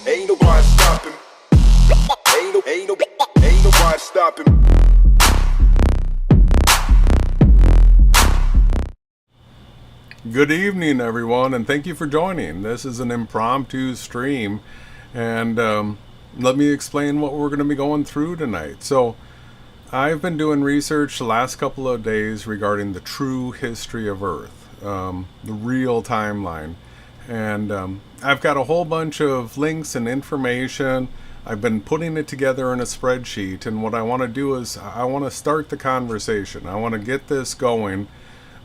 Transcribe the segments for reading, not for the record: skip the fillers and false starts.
Ain't nobody stopping. Ain't nobody stopping. Good evening, everyone, and thank you for joining. This is an impromptu stream, and let me explain what we're going to be going through tonight. So, I've been doing research the last couple of days regarding the true history of Earth, the real timeline, and I've got a whole bunch of links and information. I've been putting it together in a spreadsheet, and what I want to do is I want to start the conversation. I want to get this going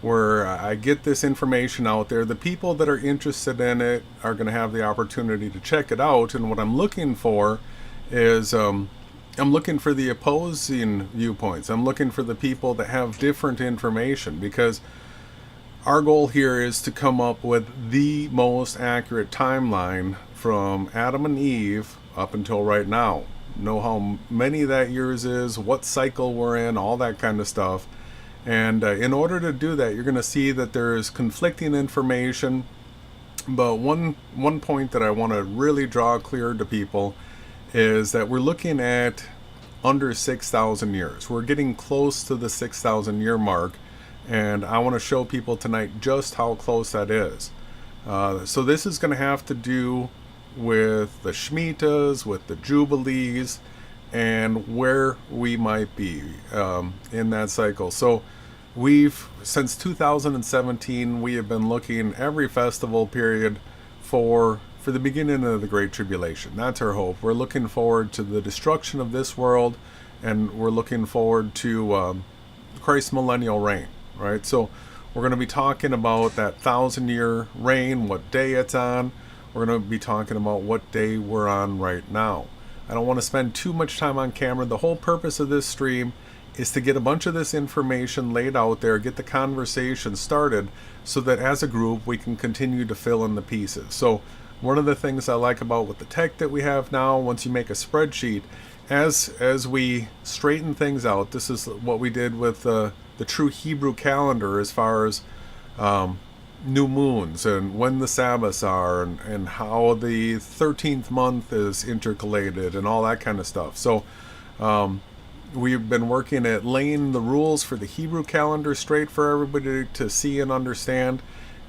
where I get this information out there. The people that are interested in it are going to have the opportunity to check it out, and what I'm looking for is I'm looking for the opposing viewpoints. I'm looking for the people that have different information, because our goal here is to come up with the most accurate timeline from Adam and Eve up until right now. Know how many that years is, what cycle we're in, all that kind of stuff. And in order to do that, you're going to see that there's conflicting information. But one point that I want to really draw clear to people is that we're looking at under 6,000 years. We're getting close to the 6,000 year mark, and I want to show people tonight just how close that is. So this is going to have to do with the Shemitas, with the Jubilees, and where we might be in that cycle. So since 2017, we have been looking every festival period for the beginning of the Great Tribulation. That's our hope. We're looking forward to the destruction of this world, and we're looking forward to Christ's millennial reign, right? So we're going to be talking about that 1,000-year reign, what day it's on. We're going to be talking about what day we're on right now. I don't want to spend too much time on camera. The whole purpose of this stream is to get a bunch of this information laid out there, get the conversation started, so that as a group we can continue to fill in the pieces. So one of the things I like about with the tech that we have now, once you make a spreadsheet, as we straighten things out, this is what we did with the true Hebrew calendar, as far as new moons and when the Sabbaths are, and how the 13th month is intercalated and all that kind of stuff. So we've been working at laying the rules for the Hebrew calendar straight for everybody to see and understand.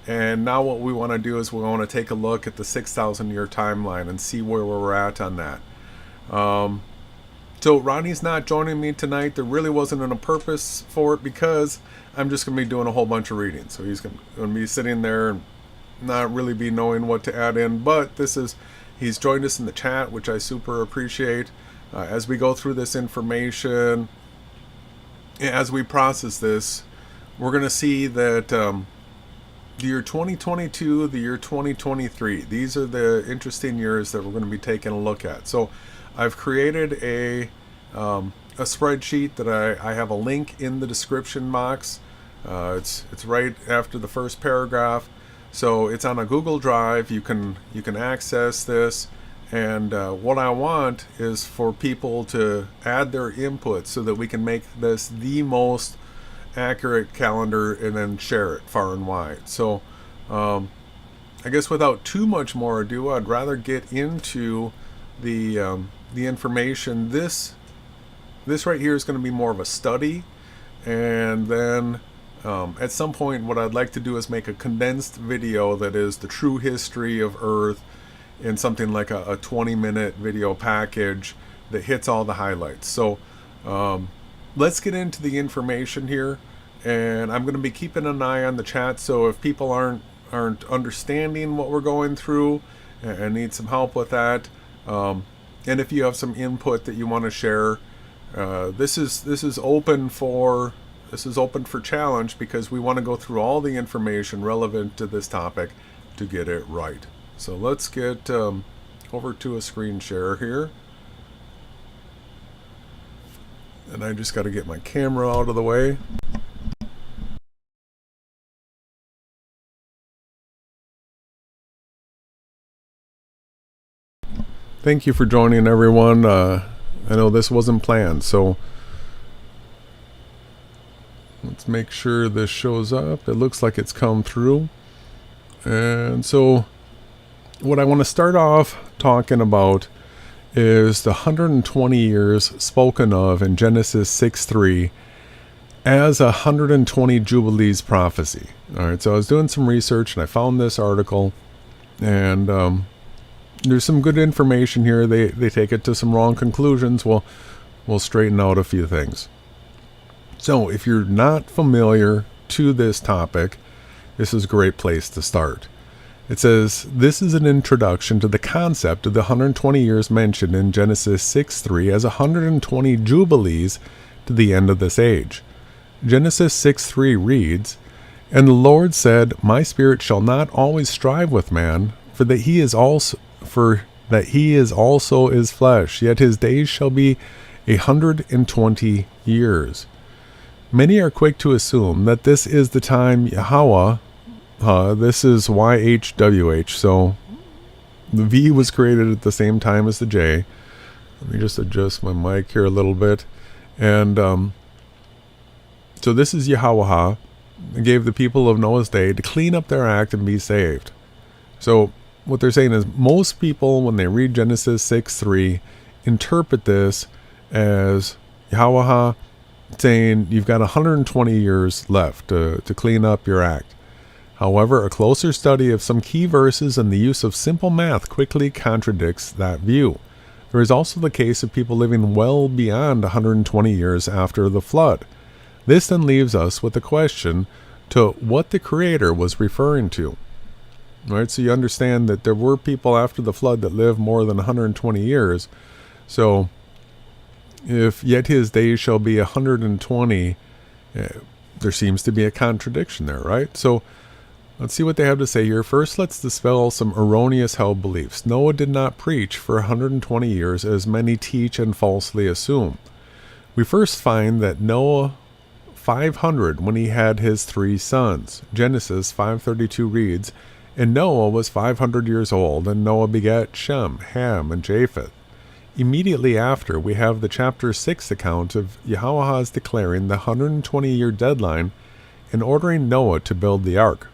And now what we want to do is we want to take a look at the 6,000 year timeline and see where we're at on that. So Ronnie's not joining me tonight. There really wasn't a purpose for it, because I'm just going to be doing a whole bunch of reading. So he's going to be sitting there and not really be knowing what to add in. But he's joined us in the chat, which I super appreciate. As we go through this information, as we process this, we're going to see that the year 2022, the year 2023, these are the interesting years that we're going to be taking a look at. So I've created a spreadsheet that I have a link in the description box. It's right after the first paragraph. So it's on a Google Drive. You can access this. And what I want is for people to add their input so that we can make this the most accurate calendar and then share it far and wide. So I guess without too much more ado, I'd rather get into the information. This right here is going to be more of a study, and then at some point what I'd like to do is make a condensed video that is the true history of Earth in something like a 20-minute video package that hits all the highlights. So let's get into the information here, and I'm going to be keeping an eye on the chat. So if people aren't understanding what we're going through and need some help with that, and if you have some input that you want to share, this is open for challenge, because we want to go through all the information relevant to this topic to get it right. So let's get over to a screen share here. And I just got to get my camera out of the way. Thank you for joining, everyone. I know this wasn't planned, so let's make sure this shows up. It looks like it's come through. And so what I want to start off talking about is the 120 years spoken of in Genesis 6:3 as a 120 Jubilees prophecy. All right, so I was doing some research and I found this article, and there's some good information here. They take it to some wrong conclusions. We'll straighten out a few things. So if you're not familiar to this topic, this is a great place to start. It says, this is an introduction to the concept of the 120 years mentioned in Genesis 6:3 as 120 Jubilees to the end of this age. Genesis 6:3 reads, "And the Lord said, My spirit shall not always strive with man, for that he is also is flesh, yet his days shall be 120 years." Many are quick to assume that this is the time Yahawah, this is YHWH, so the V was created at the same time as the J. Let me just adjust my mic here a little bit. And so this is Yahawah, gave the people of Noah's day to clean up their act and be saved. So what they're saying is most people, when they read Genesis 6:3, interpret this as Yahawah saying you've got 120 years left to clean up your act. However, a closer study of some key verses and the use of simple math quickly contradicts that view. There is also the case of people living well beyond 120 years after the flood. This then leaves us with the question to what the Creator was referring to. All right, so you understand that there were people after the flood that lived more than 120 years. So if yet his days shall be 120, there seems to be a contradiction there, right? So let's see what they have to say here. First, let's dispel some erroneous held beliefs. Noah did not preach for 120 years as many teach and falsely assume. We first find that Noah 500 when he had his 3 sons. Genesis 5:32 reads, "And Noah was 500 years old, and Noah begat Shem, Ham, and Japheth." Immediately after, we have the chapter 6 account of Yahawah's declaring the 120-year deadline and ordering Noah to build the ark.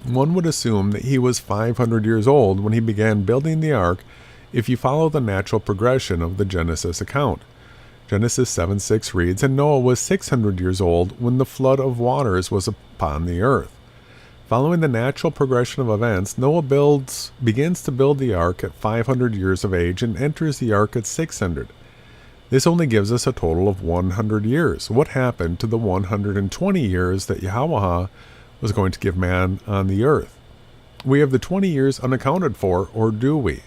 One would assume that he was 500 years old when he began building the ark if you follow the natural progression of the Genesis account. Genesis 7:6 reads, "And Noah was 600 years old when the flood of waters was upon the earth." Following the natural progression of events, Noah begins to build the ark at 500 years of age and enters the ark at 600. This only gives us a total of 100 years. What happened to the 120 years that Yahawah was going to give man on the earth? We have the 20 years unaccounted for, or do we?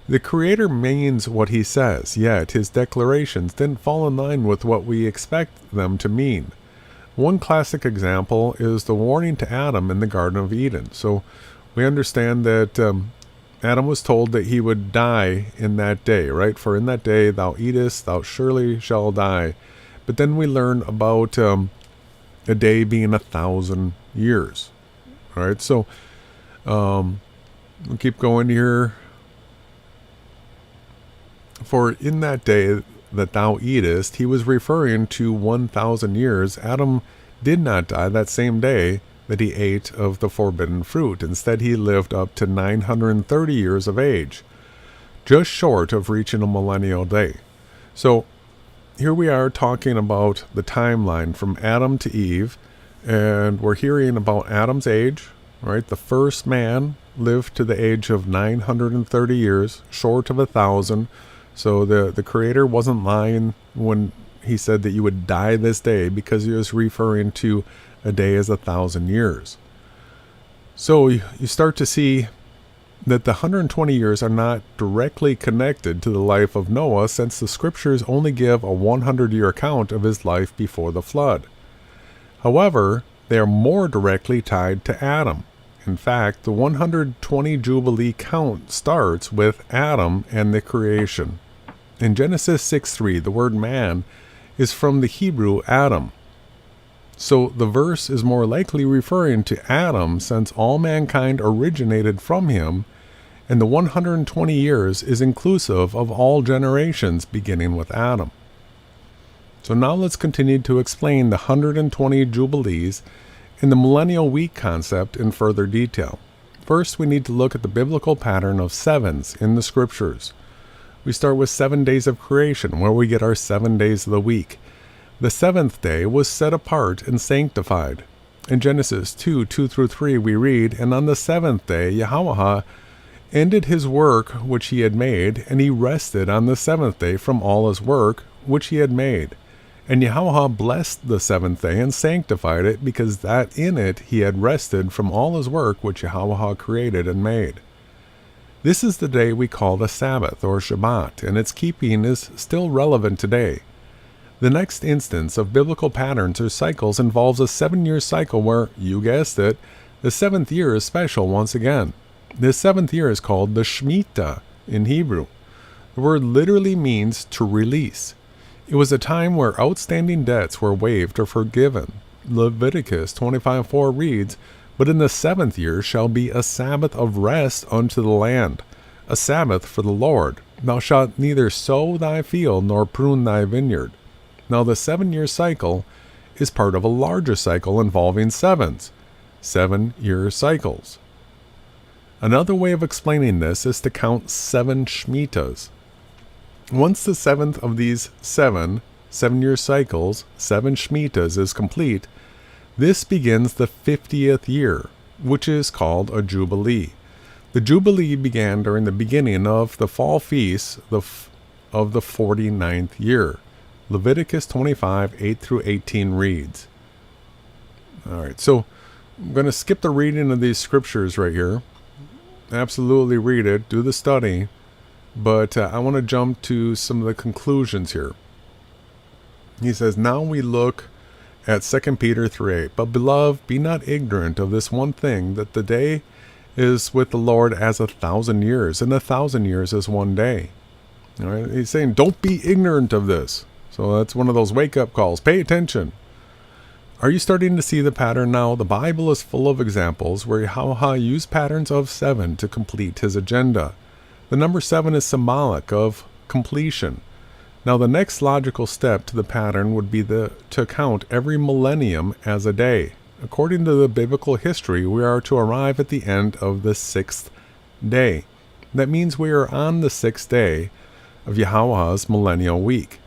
The Creator means what he says, yet his declarations didn't fall in line with what we expect them to mean. One classic example is the warning to Adam in the Garden of Eden. So we understand that Adam was told that he would die in that day, right? "For in that day thou eatest, thou surely shalt die." But then we learn about a day being 1,000 years. All right, so we'll keep going here. "For in that day that thou eatest," he was referring to 1,000 years. Adam did not die that same day that he ate of the forbidden fruit. Instead, he lived up to 930 years of age, just short of reaching a millennial day. So here we are talking about the timeline from Adam to Eve, and we're hearing about Adam's age, right? The first man lived to the age of 930 years, short of 1,000. So the Creator wasn't lying when he said that you would die this day, because he was referring to a day as 1,000 years. So you start to see that the 120 years are not directly connected to the life of Noah, since the scriptures only give a 100-year account of his life before the flood. However, they are more directly tied to Adam. In fact, the 120 Jubilee count starts with Adam and the creation. In Genesis 6:3, the word man is from the Hebrew Adam. So the verse is more likely referring to Adam, since all mankind originated from him, and the 120 years is inclusive of all generations beginning with Adam. So now let's continue to explain the 120 Jubilees and the millennial week concept in further detail. First, we need to look at the biblical pattern of sevens in the scriptures. We start with 7 days of creation, where we get our 7 days of the week. The seventh day was set apart and sanctified. In Genesis 2:2-3, we read, "And on the seventh day Yahawah ended his work which he had made, and he rested on the seventh day from all his work which he had made. And Yahawah blessed the seventh day and sanctified it, because that in it he had rested from all his work which Yahawah created and made." This is the day we call the Sabbath or Shabbat, and its keeping is still relevant today. The next instance of biblical patterns or cycles involves a 7-year cycle where, you guessed it, the 7th year is special once again. This 7th year is called the Shemitah in Hebrew. The word literally means to release. It was a time where outstanding debts were waived or forgiven. Leviticus 25:4 reads, "But in the 7th year shall be a Sabbath of rest unto the land, a Sabbath for the Lord. Thou shalt neither sow thy field nor prune thy vineyard." Now the 7-year cycle is part of a larger cycle involving sevens, 7-year cycles. Another way of explaining this is to count 7 Shemitahs. Once the 7th of these 7-year cycles, 7 Shemitahs, is complete, this begins the 50th year, which is called a Jubilee. The Jubilee began during the beginning of the fall feast of the 49th year. Leviticus 25:8-18 reads. Alright, so I'm going to skip the reading of these scriptures right here. Absolutely read it, do the study, but I want to jump to some of the conclusions here. He says, "Now we look at 2 Peter 3:8. But beloved, be not ignorant of this one thing, that the day is with the Lord as 1,000 years, and 1,000 years as one day." All right? He's saying, don't be ignorant of this. So that's one of those wake-up calls. Pay attention. Are you starting to see the pattern now? The Bible is full of examples where Yahawah used patterns of 7 to complete his agenda. The number 7 is symbolic of completion. Now the next logical step to the pattern would be to count every millennium as a day. According to the biblical history, we are to arrive at the end of the 6th day. That means we are on the 6th day of Yahawah's millennial week.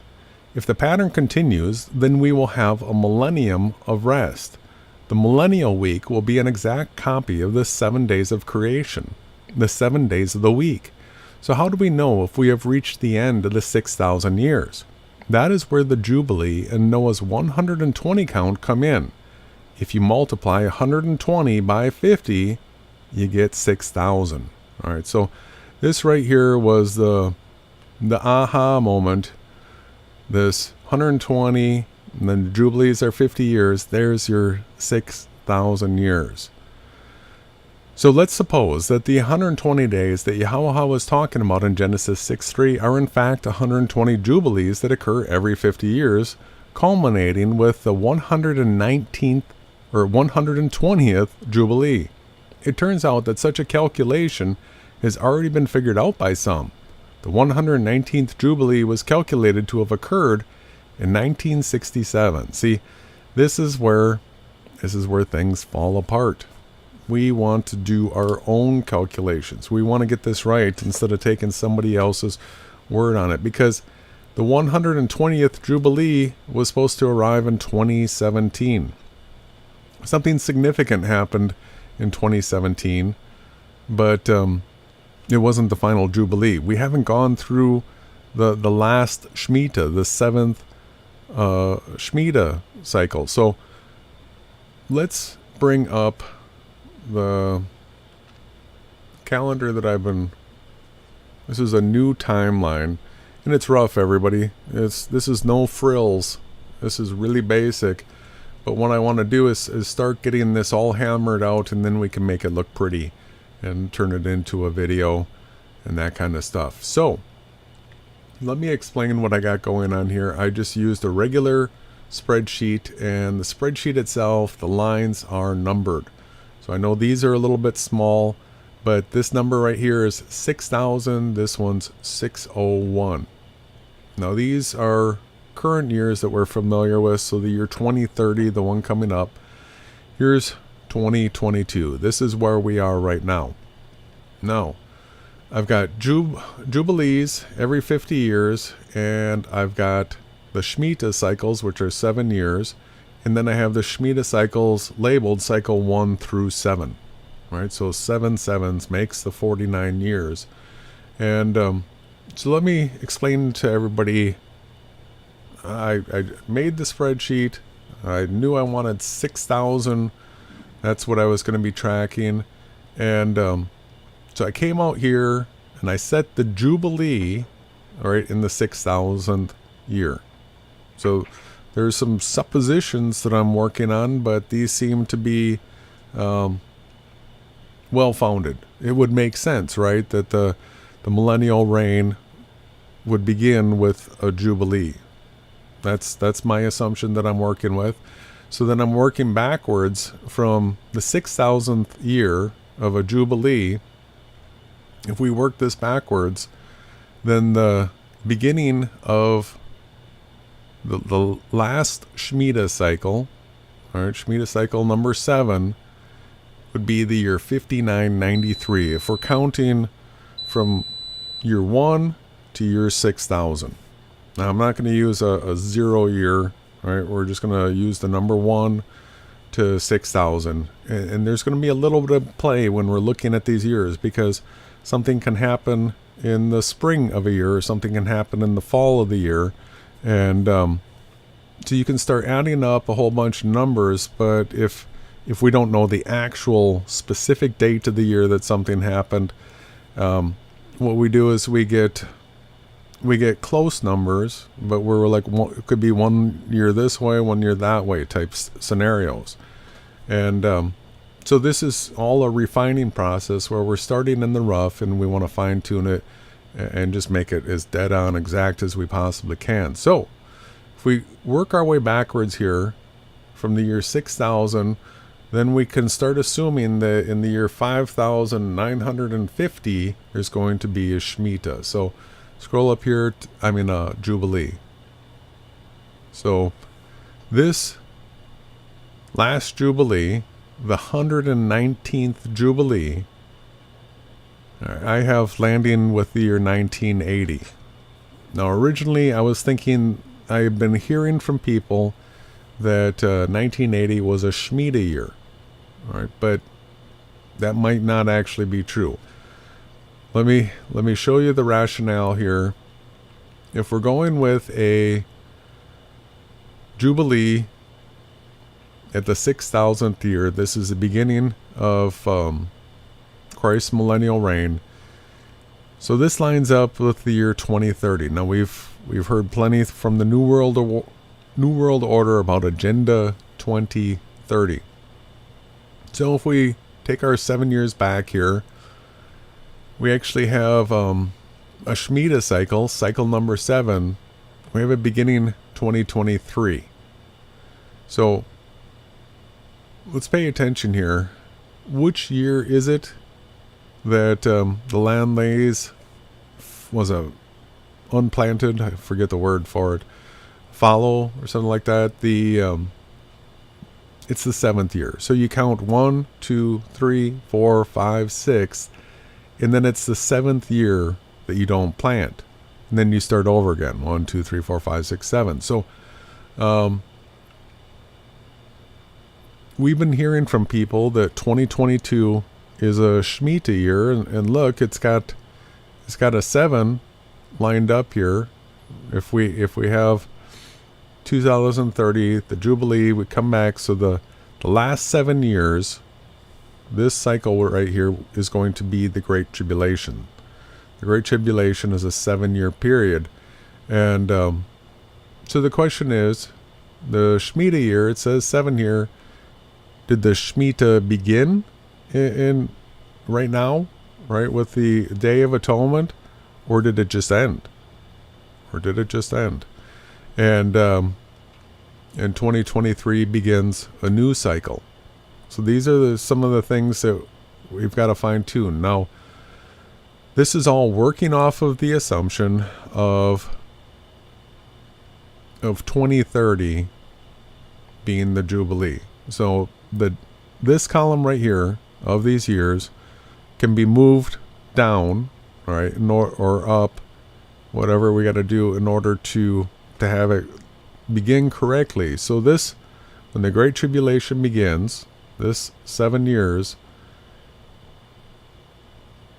If the pattern continues, then we will have a millennium of rest. The millennial week will be an exact copy of the 7 days of creation, the 7 days of the week. So how do we know if we have reached the end of the 6,000 years? That is where the Jubilee and Noah's 120 count come in. If you multiply 120 by 50, you get 6,000. All right, so this right here was the aha moment. This 120, and then the Jubilees are 50 years. There's your 6,000 years. So let's suppose that the 120 days that Yahawah was talking about in Genesis 6:3 are in fact 120 Jubilees that occur every 50 years, culminating with the 119th or 120th Jubilee. It turns out that such a calculation has already been figured out by some. The 119th Jubilee was calculated to have occurred in 1967. See, this is where things fall apart. We want to do our own calculations. We want to get this right instead of taking somebody else's word on it, because the 120th Jubilee was supposed to arrive in 2017. Something significant happened in 2017, but it wasn't the final Jubilee. We haven't gone through the last Shemitah, the 7th Shemitah cycle. So let's bring up the calendar that this is a new timeline, and it's rough, everybody. This is no frills. This is really basic. But what I want to do is start getting this all hammered out, and then we can make it look pretty and turn it into a video and that kind of stuff. So let me explain what I got going on here. I just used a regular spreadsheet, and the spreadsheet itself, the lines are numbered. So I know these are a little bit small, but this number right here is 6,000. This one's 601. Now these are current years that we're familiar with. So the year 2030, the one coming up. Here's 2022. This is where we are right now. Now, I've got Jubilees every 50 years, and I've got the Shemitah cycles, which are 7 years, and then I have the Shemitah cycles labeled cycle 1 through 7. Right, so 7 sevens makes the 49 years. And so let me explain to everybody. I made the spreadsheet. I knew I wanted 6,000. That's what I was going to be tracking. And so I came out here and I set the Jubilee, all right, in the 6,000th year. So there's some suppositions that I'm working on, but these seem to be well-founded. It would make sense, right, that the millennial reign would begin with a Jubilee. That's my assumption that I'm working with. So then I'm working backwards from the 6,000th year of a Jubilee. If we work this backwards, then the beginning of the last Shemitah cycle, all right, Shemitah cycle number 7, would be the year 5993, if we're counting from year 1 to year 6,000. Now, I'm not going to use a 0 year, right? We're just going to use the number 1 to 6,000. And there's going to be a little bit of play when we're looking at these years, because something can happen in the spring of a year, or something can happen in the fall of the year. And so you can start adding up a whole bunch of numbers, but if we don't know the actual specific date of the year that something happened, what we do is we get close numbers, but we're like, it could be 1 year this way, 1 year that way type scenarios. And so this is all a refining process where we're starting in the rough and we want to fine tune it and just make it as dead on exact as we possibly can. So if we work our way backwards here from the year 6,000, then we can start assuming that in the year 5,950, there's going to be a Shemitah. So scroll up here, Jubilee. So this last Jubilee, the 119th Jubilee, I have landing with the year 1980. Now, originally I was thinking, I had been hearing from people that 1980 was a Shemitah year. All right, but that might not actually be true. Let me show you the rationale here. If we're going with a Jubilee at the 6,000th year, this is the beginning of Christ's millennial reign. So this lines up with the year 2030. Now we've heard plenty from the New World Order about Agenda 2030. So if we take our 7 years back here, we actually have a Shemitah cycle number 7. We have it beginning 2023. So let's pay attention here. Which year is it that the land lays was unplanted? I forget the word for it. Fallow or something like that. It's the 7th year. So you count 1, 2, 3, 4, 5, 6, and then it's the 7th year that you don't plant. And then you start over again. 1, 2, 3, 4, 5, 6, 7. So we've been hearing from people that 2022 is a Shemitah year, and look, it's got a 7 lined up here. If we have 2030, the Jubilee, we come back. So the last 7 years, this cycle right here is going to be the Great Tribulation. The Great Tribulation is a 7-year period. And so the question is, the Shemitah year, it says 7 here. Did the Shemitah begin in right now, right, with the Day of Atonement, or did it just end? And 2023 begins a new cycle. So these are some of the things that we've got to fine tune. Now, this is all working off of the assumption of 2030 being the Jubilee. So the this column right here of these years can be moved down, all right, or up, whatever we got to do in order to have it begin correctly. So this, when the Great Tribulation begins, this 7 years,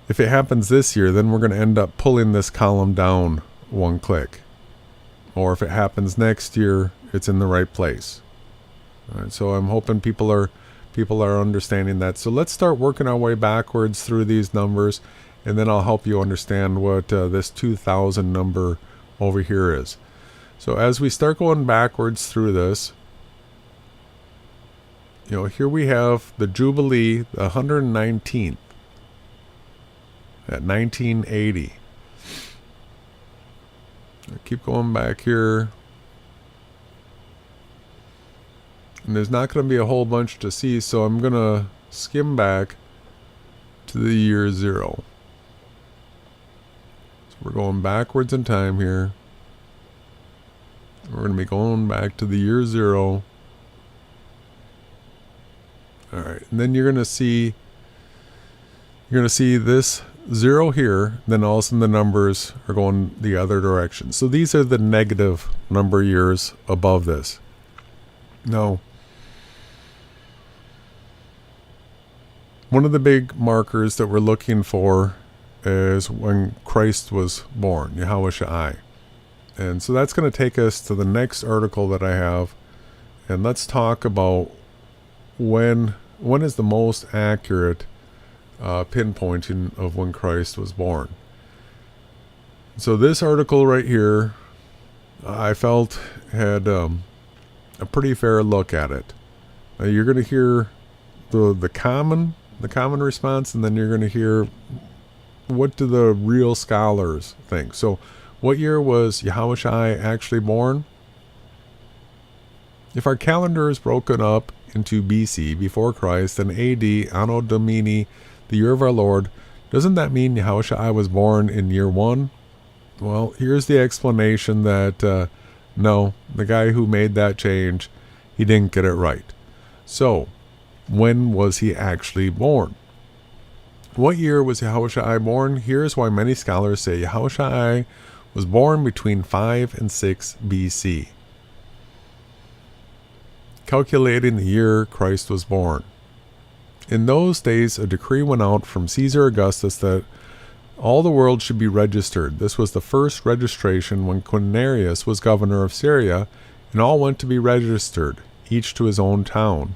if it happens this year, then we're going to end up pulling this column down one click. Or if it happens next year, it's in the right place. All right, so I'm hoping people are understanding that. So let's start working our way backwards through these numbers, and then I'll help you understand what this 2000 number over here is. So as we start going backwards through this, here we have the Jubilee, the 119th, at 1980. I keep going back here. And there's not going to be a whole bunch to see, so I'm going to skim back to the year 0. So we're going backwards in time here. We're going to be going back to the year 0. All right, and then you're going to see this 0 here, then all of a sudden the numbers are going the other direction. So these are the negative number years above this. Now, one of the big markers that we're looking for is when Christ was born, Yahawahashai. And so that's going to take us to the next article that I have. And let's talk about when is the most accurate pinpointing of when Christ was born. So this article right here, I felt had a pretty fair look at it. You're going to hear the common response, and then you're going to hear what do the real scholars think. So what year was Yahawahashai actually born? If our calendar is broken up into BC, before Christ, and AD, Anno Domini, the year of our Lord, doesn't that mean Yahawahashai was born in year 1? Well, here's the explanation that no, the guy who made that change, he didn't get it right. So, when was he actually born? What year was Yahawahashai born? Here's why many scholars say Yahawahashai was born between 5 and 6 BC. Calculating the year Christ was born. In those days, a decree went out from Caesar Augustus that all the world should be registered. This was the first registration when Quirinius was governor of Syria, and all went to be registered, each to his own town.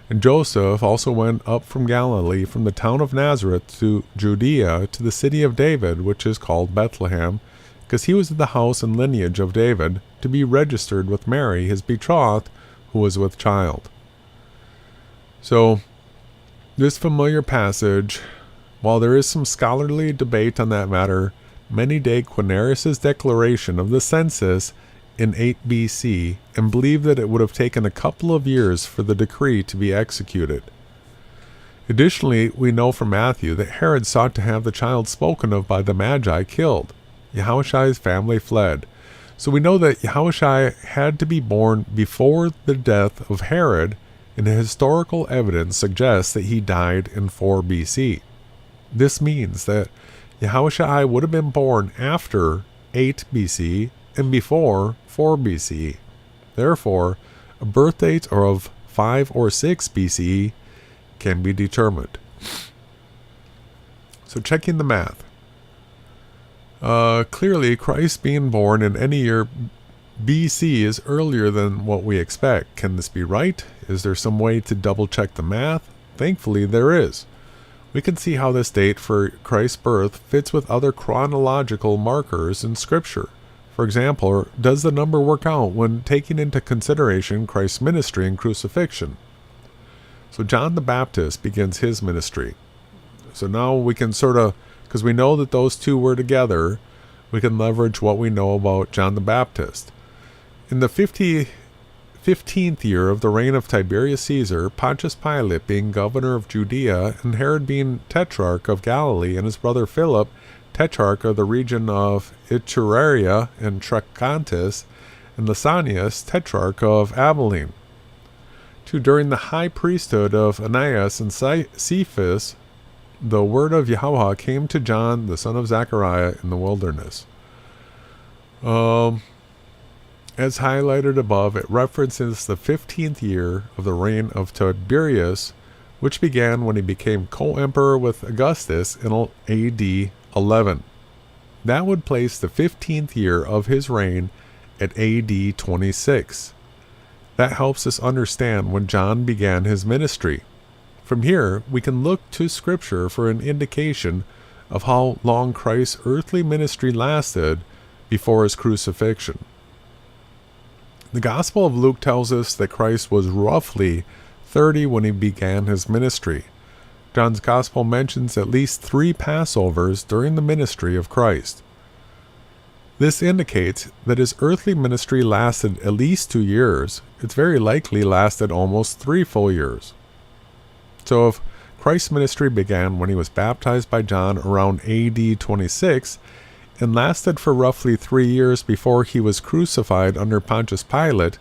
And Joseph also went up from Galilee, from the town of Nazareth to Judea, to the city of David, which is called Bethlehem, because he was of the house and lineage of David, to be registered with Mary, his betrothed, who was with child. So, this familiar passage, while there is some scholarly debate on that matter, many date Quirinius' declaration of the census in 8 BC and believe that it would have taken a couple of years for the decree to be executed. Additionally, we know from Matthew that Herod sought to have the child spoken of by the Magi killed. Yahawahashai's family fled. So we know that Yahawahashai had to be born before the death of Herod, and historical evidence suggests that he died in 4 BC. This means that Yahawahashai would have been born after 8 BC and before 4 BC. Therefore, a birth date of 5 or 6 BC can be determined. So checking the math. Clearly, Christ being born in any year BC is earlier than what we expect. Can this be right? Is there some way to double check the math? Thankfully, there is. We can see how this date for Christ's birth fits with other chronological markers in Scripture. For example, does the number work out when taking into consideration Christ's ministry and crucifixion? So John the Baptist begins his ministry. So now we can because we know that those two were together, we can leverage what we know about John the Baptist. In the 15th year of the reign of Tiberius Caesar, Pontius Pilate being governor of Judea, and Herod being tetrarch of Galilee, and his brother Philip, tetrarch of the region of Iturea and Trachonitis, and Lysanias, tetrarch of Abilene. during the high priesthood of Ananias and Cephas, the word of Yahweh came to John, the son of Zechariah, in the wilderness. As highlighted above, it references the 15th year of the reign of Tiberius, which began when he became co-emperor with Augustus in AD 11. That would place the 15th year of his reign at AD 26. That helps us understand when John began his ministry. From here, we can look to Scripture for an indication of how long Christ's earthly ministry lasted before his crucifixion. The Gospel of Luke tells us that Christ was roughly 30 when he began his ministry. John's Gospel mentions at least 3 Passovers during the ministry of Christ. This indicates that his earthly ministry lasted at least 2 years. It's very likely lasted almost 3 full years. So if Christ's ministry began when he was baptized by John around AD 26 and lasted for roughly 3 years before he was crucified under Pontius Pilate,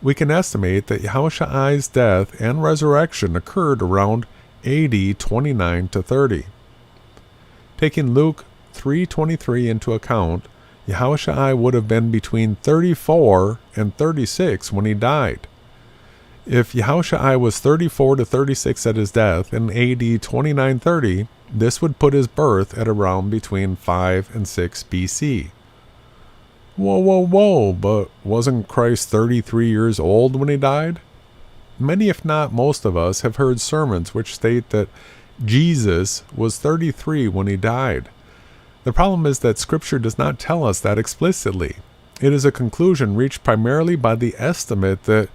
we can estimate that Yahawashi death and resurrection occurred around AD 29 to 30. Taking Luke 3:23 into account, Yahawashi would have been between 34 and 36 when he died. If Yahawashi was 34 to 36 at his death in AD 29-30, this would put his birth at around between 5 and 6 BC. Whoa, but wasn't Christ 33 years old when he died? Many, if not most of us, have heard sermons which state that Jesus was 33 when he died. The problem is that Scripture does not tell us that explicitly. It is a conclusion reached primarily by the estimate that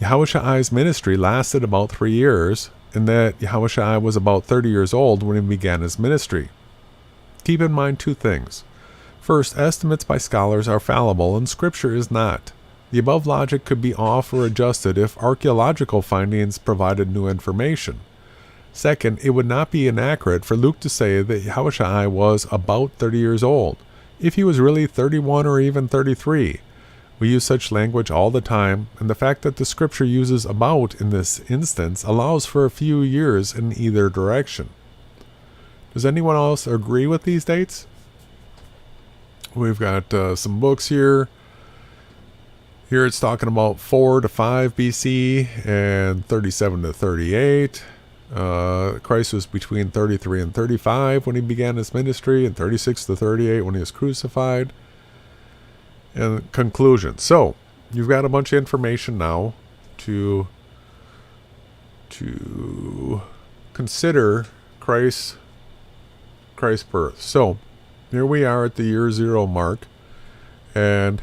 Yahawashi's ministry lasted about 3 years, and that Yahawashi was about 30 years old when he began his ministry. Keep in mind 2 things. First, estimates by scholars are fallible, and Scripture is not. The above logic could be off or adjusted if archaeological findings provided new information. Second, it would not be inaccurate for Luke to say that Yahawashi was about 30 years old, if he was really 31 or even 33. We use such language all the time, and the fact that the Scripture uses about in this instance allows for a few years in either direction. Does anyone else agree with these dates? We've got some books here. Here it's talking about 4 to 5 BC and 37 to 38. Christ was between 33 and 35 when he began his ministry, and 36 to 38 when he was crucified. And conclusion. So, you've got a bunch of information now to consider Christ's birth. So, here we are at the year 0 mark, and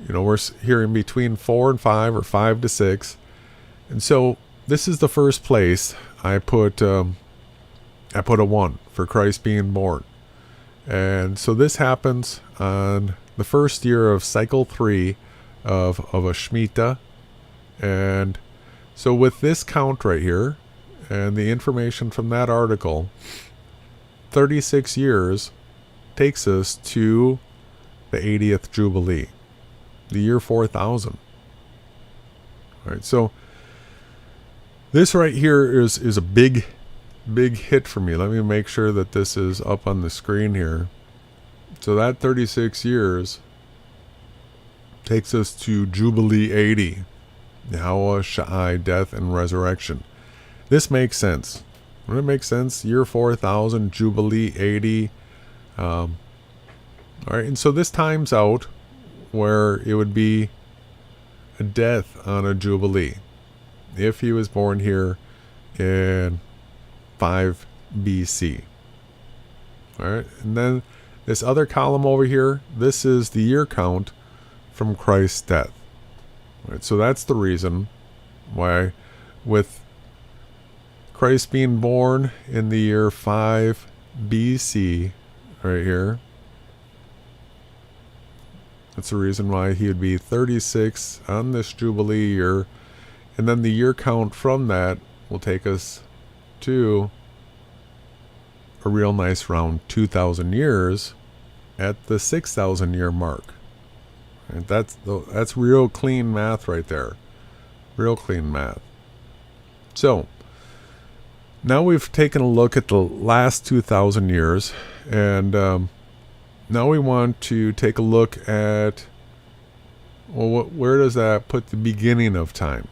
we're hearing between 4 and 5 or 5 to 6. And so this is the first place I put a 1 for Christ being born. And so this happens on the first year of cycle 3 of a Shemitah. And so with this count right here and the information from that article, 36 years takes us to the 80th Jubilee, the year 4000. All right, so this right here is a big hit for me. Let me make sure that this is up on the screen here. So that 36 years takes us to Jubilee 80, Yahawahashai death and resurrection. This makes sense. It makes sense. Year 4000, Jubilee 80. All right, and so this times out where it would be a death on a Jubilee if he was born here in 5 BC. All right, and then this other column over here, this is the year count from Christ's death. All right, so that's the reason why with Christ being born in the year 5 BC, right here, that's the reason why he would be 36 on this Jubilee year. And then the year count from that will take us to a real nice round 2,000 years at the 6,000 year mark. And that's real clean math right there. Real clean math. So, now we've taken a look at the last 2,000 years, and now we want to take a look at, well, where does that put the beginning of time?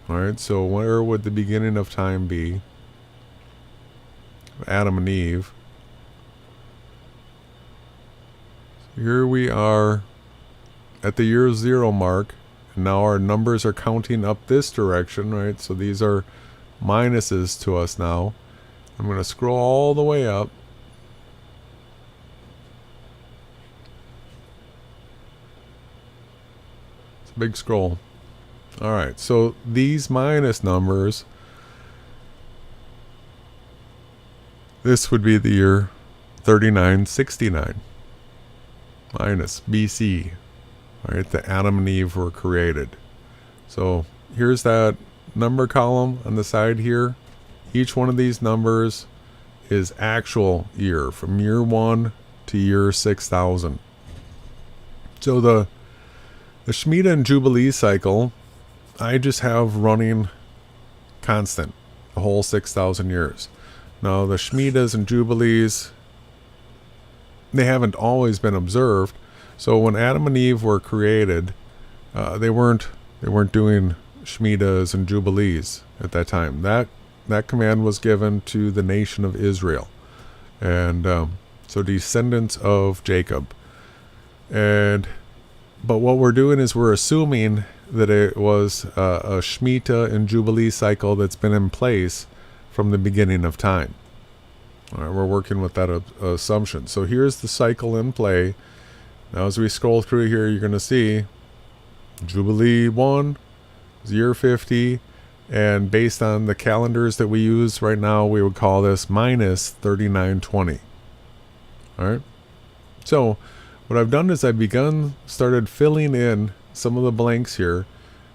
All right, so where would the beginning of time be? Adam and Eve. Here we are at the year zero mark, and now our numbers are counting up this direction, right? So these are minuses to us now. I'm going to scroll all the way up. It's a big scroll. All right, so these minus numbers, this would be the year 3969 minus BC. All right, the Adam and Eve were created. So here's that number column on the side here. Each one of these numbers is actual year, from year 1 to year 6000. So the Shemitah and Jubilee cycle, I just have running constant the whole 6,000 years. Now the Shemitahs and Jubilees, they haven't always been observed. So when Adam and Eve were created, they weren't doing Shemitahs and Jubilees at that time. That command was given to the nation of Israel, and so descendants of Jacob. But what we're doing is we're assuming that it was a Shemitah and Jubilee cycle that's been in place from the beginning of time. All right, we're working with that assumption. So here's the cycle in play. Now as we scroll through here, you're going to see Jubilee 1 is year 50, and based on the calendars that we use right now, we would call this minus 3920. All right. So what I've done is started filling in some of the blanks here.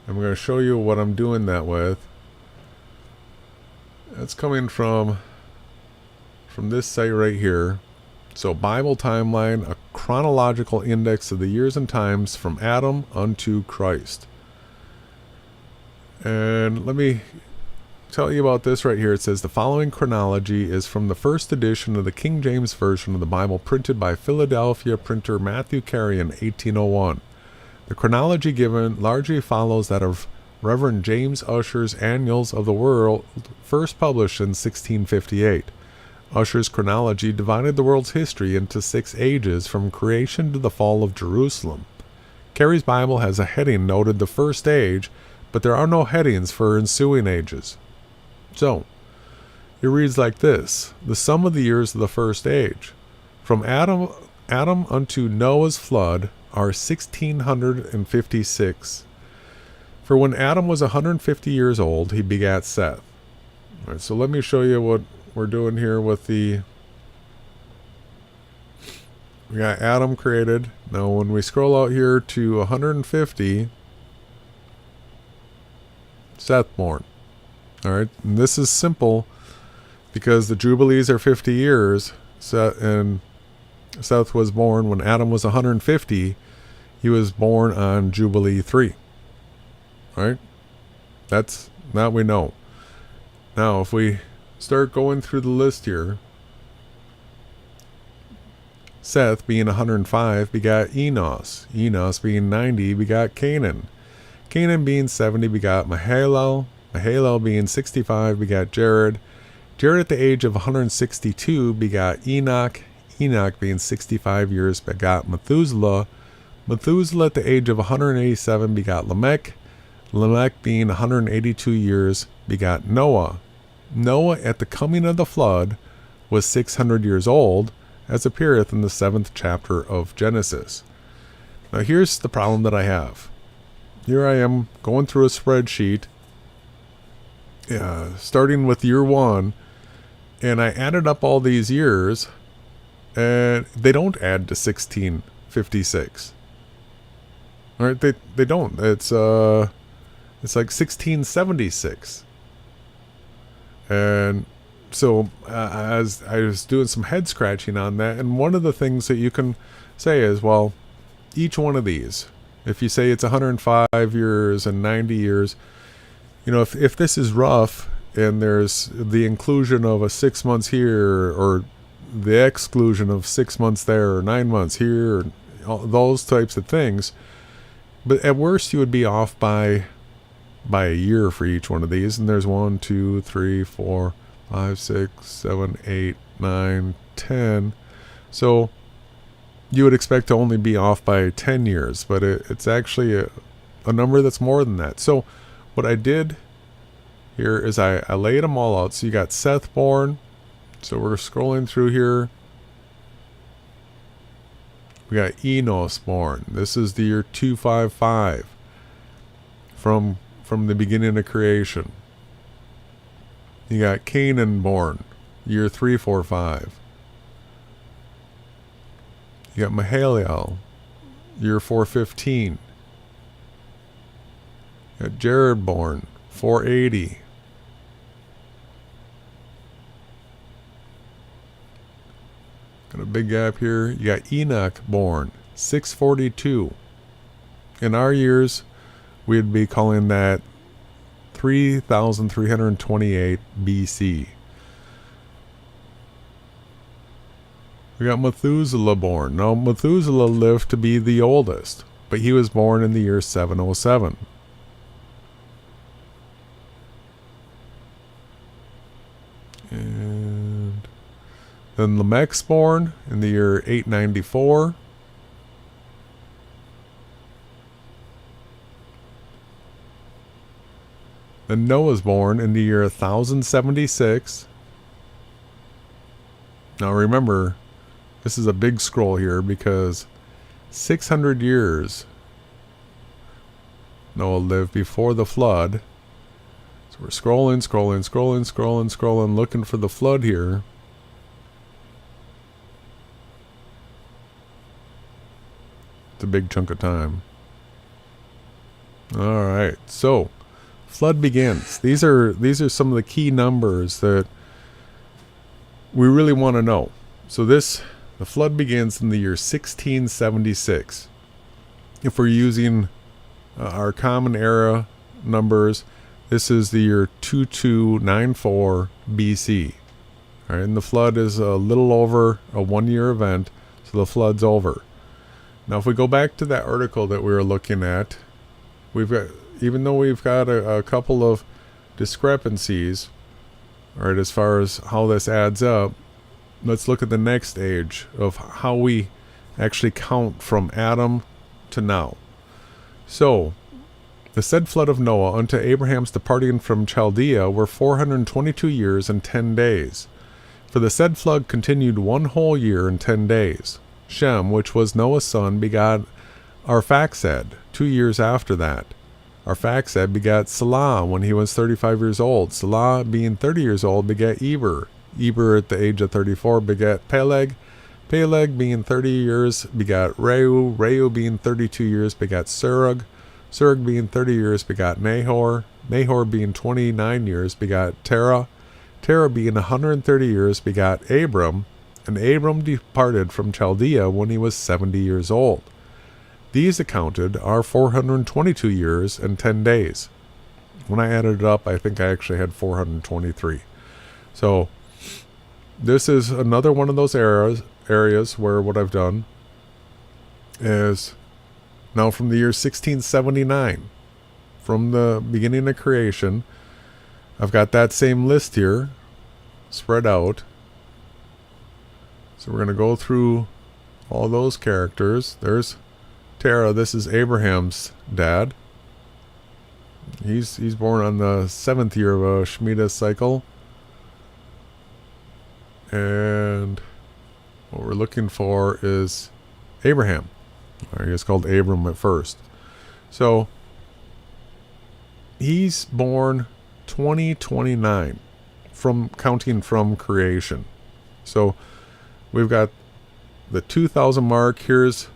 I'm going to show you what I'm doing that with. That's coming from this site right here. So Bible Timeline, a chronological index of the years and times from Adam unto Christ. And let me tell you about this right here. It says the following chronology is from the first edition of the King James Version of the Bible, printed by Philadelphia printer Matthew Carey in 1801. The chronology given largely follows that of Reverend James Ussher's Annals of the World, first published in 1658. Ussher's chronology divided the world's history into 6 ages, from creation to the fall of Jerusalem. Carey's Bible has a heading noted the first age, but there are no headings for ensuing ages. So, it reads like this: the sum of the years of the first age, from Adam unto Noah's flood, are 1656. For when Adam was 150 years old, he begat Seth. All right, so let me show you what we're doing here with we got Adam created. Now when we scroll out here to 150, Seth born. All right, and this is simple because the Jubilees are 50 years, and Seth was born when Adam was 150. He was born on Jubilee 3. All right, that's that we know. Now if we start going through the list here, Seth being 105 begot Enos. Enos being 90 begot Canaan. Canaan being 70 begot Mahalalel. Mahalalel being 65 begot Jared. Jared at the age of 162 begot Enoch. Enoch being 65 years begot Methuselah. Methuselah at the age of 187 begot Lamech. Lamech being 182 years begot Noah. Noah at the coming of the flood was 600 years old, as appeareth in the 7th chapter of Genesis. Now here's the problem that I have. Here I am going through a spreadsheet, starting with year 1, and I added up all these years, and they don't add to 1656. All right, they don't. It's like 1676. And so as I was doing some head scratching on that, and one of the things that you can say is, well, each one of these, if you say it's 105 years and 90 years, if this is rough and there's the inclusion of a 6 months here or the exclusion of 6 months there or 9 months here, or all those types of things, but at worst you would be off by a year for each one of these. And there's 1, 2, 3, 4, 5, 6, 7, 8, 9, 10. So you would expect to only be off by 10 years, but it's actually a number that's more than that. So what I did here is I laid them all out. So you got Seth born. So we're scrolling through here. We got Enos born. This is the year 255 from the beginning of creation. You got Canaan born, year 345. You got Mahaliel, year 415. You got Jared born, 480. Got a big gap here. You got Enoch born, 642. In our years, we'd be calling that 3,328 BC. We got Methuselah born. Now, Methuselah lived to be the oldest, but he was born in the year 707. And then Lamech's born in the year 894. Then Noah's born in the year 1076. Now remember, this is a big scroll here because 600 years Noah lived before the flood. So we're scrolling, looking for the flood here. It's a big chunk of time. Alright, so flood begins. These are some of the key numbers that we really want to know. So the flood begins in the year 1676. If we're using our common era numbers, this is the year 2294 BC. All right, and the flood is a little over a 1 year event, so the flood's over. Now, if we go back to that article that we were looking at, even though we've got a couple of discrepancies, all right, as far as how this adds up, let's look at the next age of how we actually count from Adam to now. So, the said flood of Noah unto Abraham's departing from Chaldea were 422 years and 10 days. For the said flood continued 1 whole year and 10 days. Shem, which was Noah's son, begot Arphaxad 2 years after that. Arphaxad begat Salah when he was 35 years old. Salah, being 30 years old, begat Eber. Eber, at the age of 34, begat Peleg. Peleg, being 30 years, begat Reu. Reu, being 32 years, begat Serug. Serug, being 30 years, begat Nahor. Nahor, being 29 years, begat Terah. Terah, being 130 years, begat Abram. And Abram departed from Chaldea when he was 70 years old. These accounted are 422 years and 10 days. When I added it up, I think I actually had 423. So this is another one of those areas where what I've done is now from the year 1679, from the beginning of creation, I've got that same list here spread out. So we're going to go through all those characters. There's Terah. This is Abraham's dad. He's born on the 7th year of a Shemitah cycle. And what we're looking for is Abraham. He is called Abram at first. So he's born 2029 from counting from creation. So we've got the 2000 mark. Here's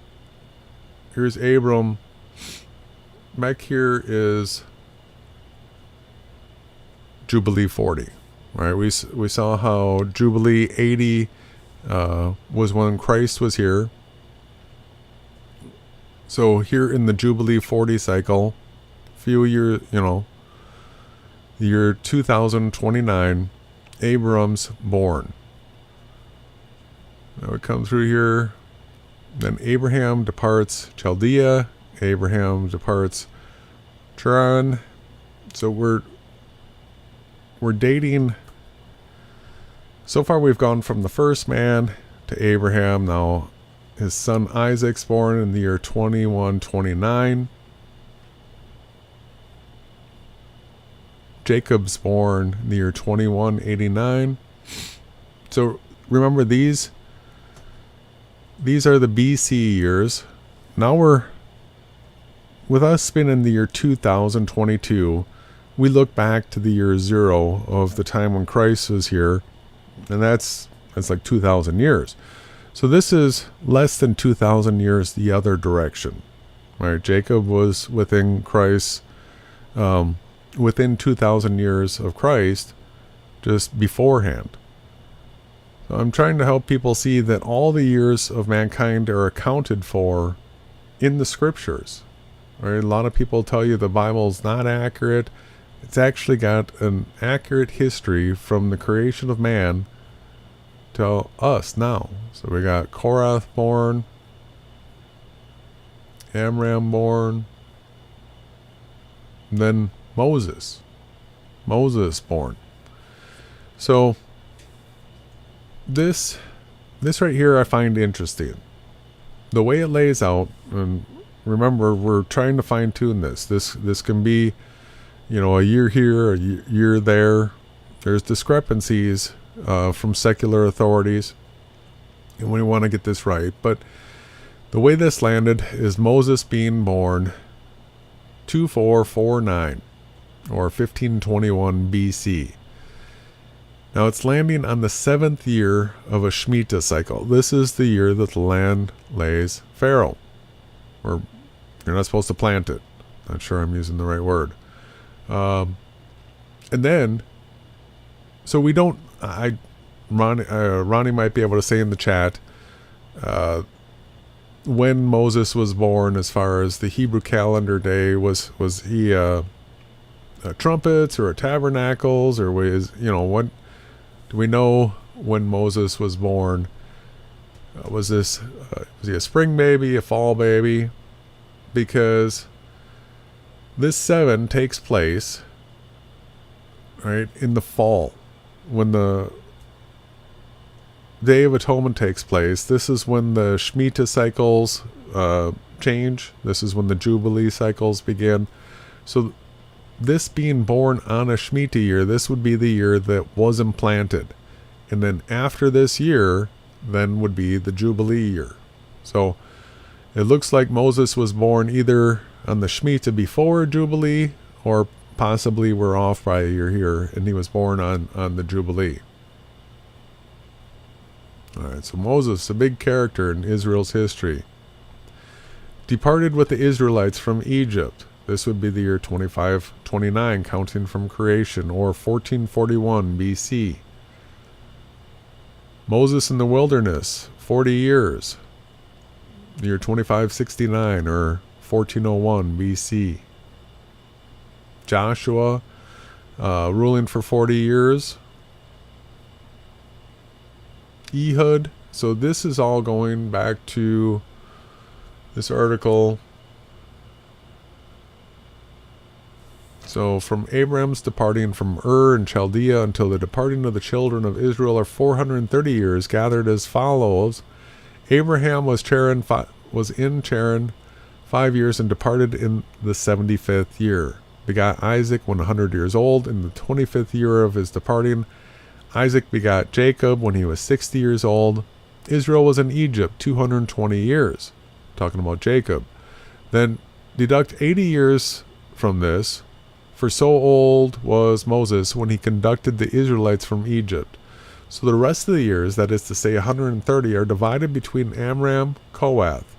Abram. Back here is Jubilee 40. Right? We saw how Jubilee 80 was when Christ was here. So here in the Jubilee 40 cycle, few years, the year 2029, Abram's born. Now we come through here. Then Abraham departs Chaldea. Abraham departs Charan. So we're dating. So far we've gone from the first man to Abraham. Now his son Isaac's born in the year 2129. Jacob's born in the year 2189. So remember, these are the BC years. Now with us being in the year 2022, we look back to the year 0 of the time when Christ was here, and that's like 2,000 years. So this is less than 2,000 years the other direction. Right? Jacob was within Christ, within 2,000 years of Christ, just beforehand. So I'm trying to help people see that all the years of mankind are accounted for in the scriptures. Right? A lot of people tell you the Bible's not accurate. It's actually got an accurate history from the creation of man to us now. So we got Korath born, Amram born, and then Moses born. So this right here I find interesting. The way it lays out, and remember, we're trying to fine tune this. This can be, a year here, a year there. There's discrepancies from secular authorities, and we want to get this right. But the way this landed is Moses being born 2449 or 1521 BC. Now it's landing on the 7th year of a Shemitah cycle. This is the year that the land lays fallow. Or you're not supposed to plant it. Not sure I'm using the right word. And then, so we don't, Ronnie might be able to say in the chat, when Moses was born, as far as the Hebrew calendar day, was he a trumpets or a tabernacles, or what do we know when Moses was born? Was he a spring baby, a fall baby? Because this 7 takes place right in the fall, when the Day of Atonement takes place. This is when the Shemitah cycles change. This is when the Jubilee cycles begin. So this being born on a Shemitah year, this would be the year that was implanted. And then after this year, then would be the Jubilee year. So it looks like Moses was born either on the Shemitah before Jubilee, or possibly we're off by a year here, and he was born on the Jubilee. Alright, so Moses, a big character in Israel's history, departed with the Israelites from Egypt. This would be the year 2529, counting from creation, or 1441 BC. Moses in the wilderness, 40 years. The year 2569, or 1401 BC. Joshua ruling for 40 years. Ehud. So this is all going back to this article. So from Abram's departing from Ur in Chaldea until the departing of the children of Israel are 430 years, gathered as follows. Abraham was in Charan 5 years and departed in the 75th year. Begot Isaac when 100 years old. In the 25th year of his departing, Isaac begot Jacob when he was 60 years old. Israel was in Egypt 220 years. Talking about Jacob. Then deduct 80 years from this, for so old was Moses when he conducted the Israelites from Egypt. So the rest of the years, that is to say 130, are divided between Amram, Kohath.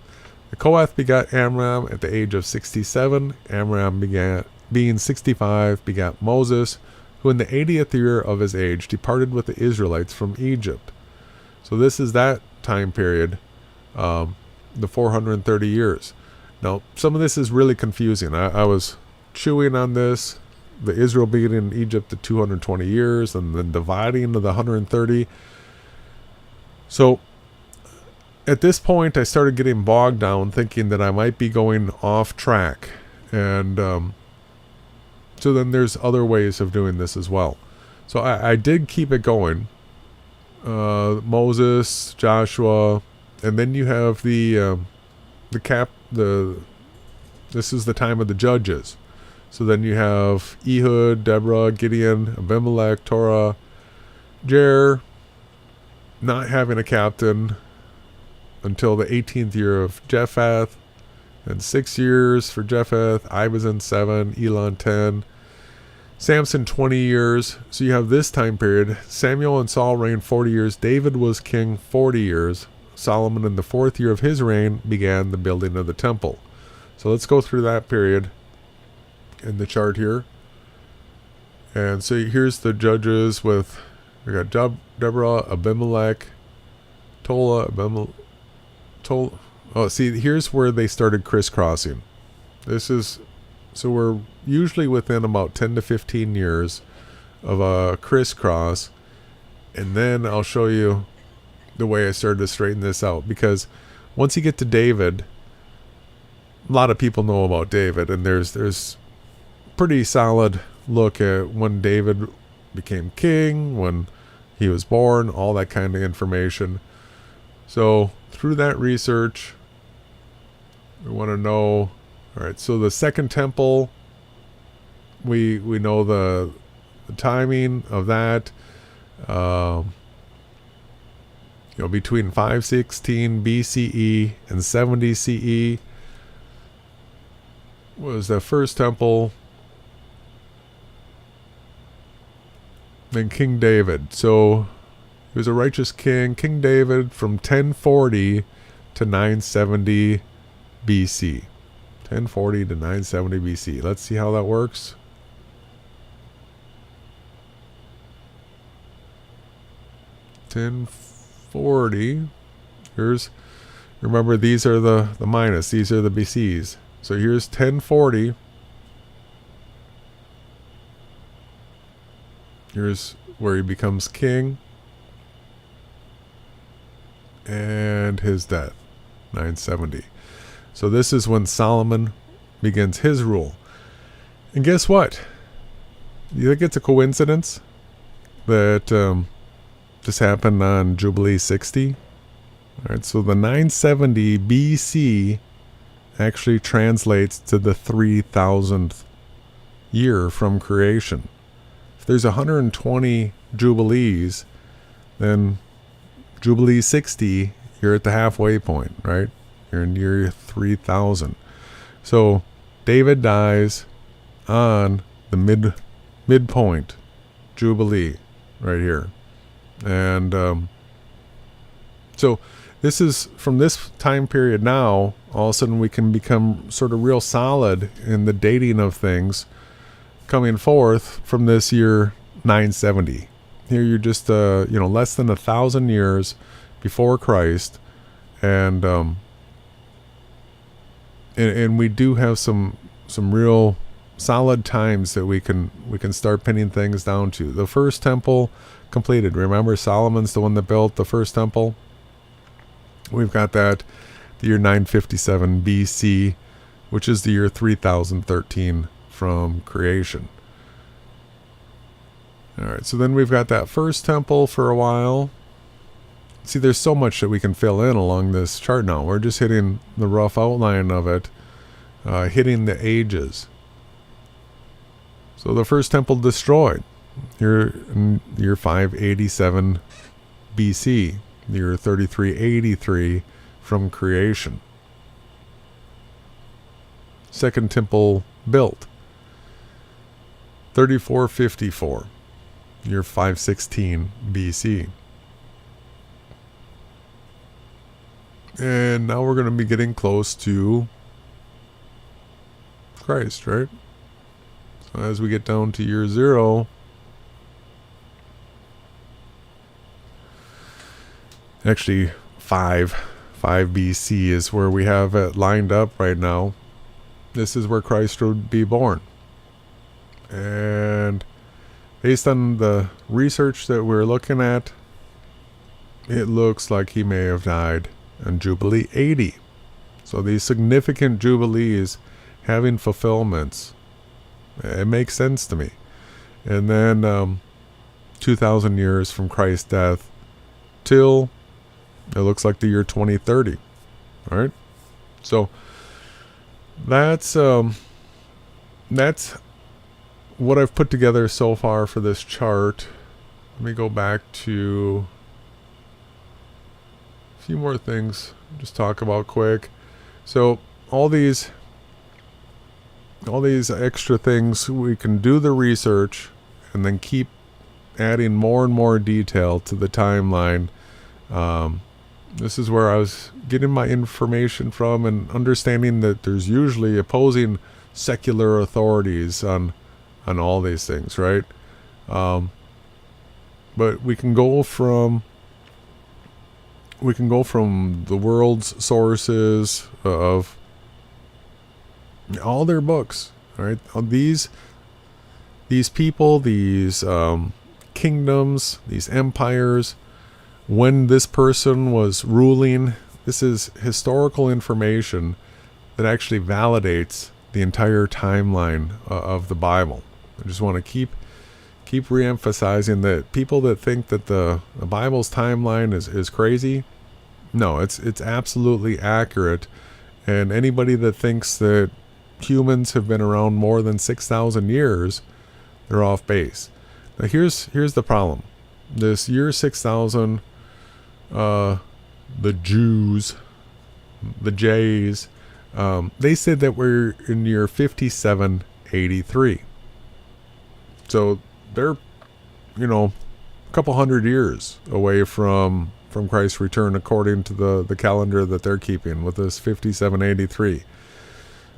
The Kohath begot Amram at the age of 67. Amram being 65, begat Moses, who in the 80th year of his age departed with the Israelites from Egypt. So this is that time period, the 430 years. Now, some of this is really confusing. I was chewing on this, the Israel being in Egypt at 220 years, and then dividing into the 130. So at this point, I started getting bogged down, thinking that I might be going off track. And so then there's other ways of doing this as well. So I did keep it going. Moses, Joshua, and then you have this is the time of the judges. So then you have Ehud, Deborah, Gideon, Abimelech, Torah, Jer, not having a captain until the 18th year of Jephthah, and 6 years for Jephthah, Ibazan 7, Elon 10, Samson 20 years. So you have this time period. Samuel and Saul reigned 40 years. David was king 40 years. Solomon, in the 4th year of his reign, began the building of the temple. So let's go through that period in the chart here. And so here's the judges with, we got Deborah, Abimelech, Tola, oh, see, here's where they started crisscrossing. So we're usually within about 10 to 15 years of a crisscross. And then I'll show you the way I started to straighten this out. Because once you get to David, a lot of people know about David. And there's pretty solid look at when David became king, when he was born, all that kind of information. So through that research, we want to know, all right, so the second temple, we know the timing of that, between 516 BCE and 70 CE was the first temple. Then King David. So he was a righteous king, King David, from 1040 to 970 BC. 1040 to 970 BC. Let's see how that works. $1040. Remember, these are the minus. These are the BCs. So here's 1040. Here's where he becomes king. And his death, 970. So this is when Solomon begins his rule. And guess what? You think it's a coincidence that this happened on Jubilee 60? All right, so the 970 BC actually translates to the 3000th year from creation. If there's 120 Jubilees, then Jubilee 60, you're at the halfway point, right? You're in year 3000. So David dies on the midpoint Jubilee right here. And so this is from this time period now, all of a sudden we can become sort of real solid in the dating of things coming forth from this year 970. Here you're just less than 1,000 years before Christ, and we do have some real solid times that we can start pinning things down to. The first temple completed. Remember, Solomon's the one that built the first temple. We've got that the year 957 BC, which is the year 3013 from creation. All right, so then we've got that first temple for a while. See, there's so much that we can fill in along this chart now. We're just hitting the rough outline of it, hitting the ages. So the first temple destroyed here in year 587 BC, year 3383 from creation. Second temple built 3454, year 516 BC. And now we're going to be getting close to Christ, right? So as we get down to year 0, actually 5 BC is where we have it lined up right now. This is where Christ would be born. And based on the research that we're looking at, it looks like he may have died on Jubilee 80. So these significant Jubilees having fulfillments, it makes sense to me. And then 2,000 years from Christ's death till it looks like the year 2030. All right. So that's what I've put together so far for this chart. Let me go back to a few more things, just talk about quick. So all these extra things, we can do the research and then keep adding more and more detail to the timeline. This is where I was getting my information from and understanding that there's usually opposing secular authorities on all these things, right? But we can go from the world's sources of all their books, right? These people, these kingdoms, these empires, when this person was ruling, this is historical information that actually validates the entire timeline of the Bible. I just want to keep re-emphasizing that people that think that the Bible's timeline is crazy, no, it's absolutely accurate. And anybody that thinks that humans have been around more than 6,000 years, they're off base. Now here's the problem. This year 6,000, the Jews, the Jays, they said that we're in year 5783. So they're, a couple hundred years away from Christ's return according to the calendar that they're keeping with this 5783.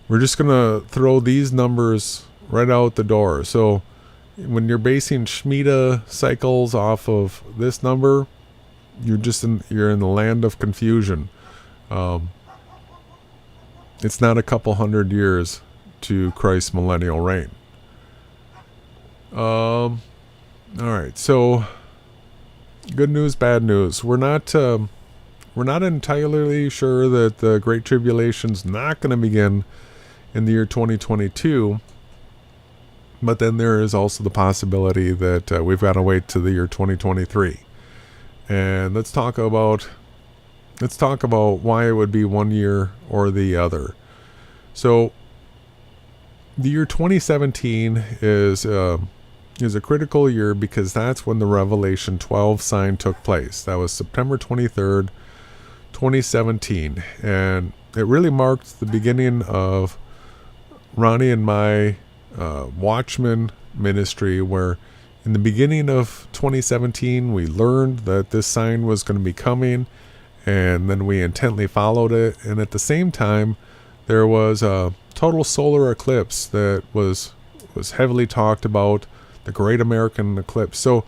We're just going to throw these numbers right out the door. So when you're basing Shemitah cycles off of this number, you're in the land of confusion. It's not a couple hundred years to Christ's millennial reign. All right, so good news, bad news. We're not entirely sure that the Great Tribulation's not going to begin in the year 2022, but then there is also the possibility that we've got to wait to the year 2023. And let's talk about why it would be one year or the other. So the year 2017 is a critical year because that's when the Revelation 12 sign took place. That was September 23rd, 2017. And it really marked the beginning of Ronnie and my Watchman ministry, where in the beginning of 2017 we learned that this sign was going to be coming, and then we intently followed it. And at the same time, there was a total solar eclipse that was heavily talked about, the Great American Eclipse. So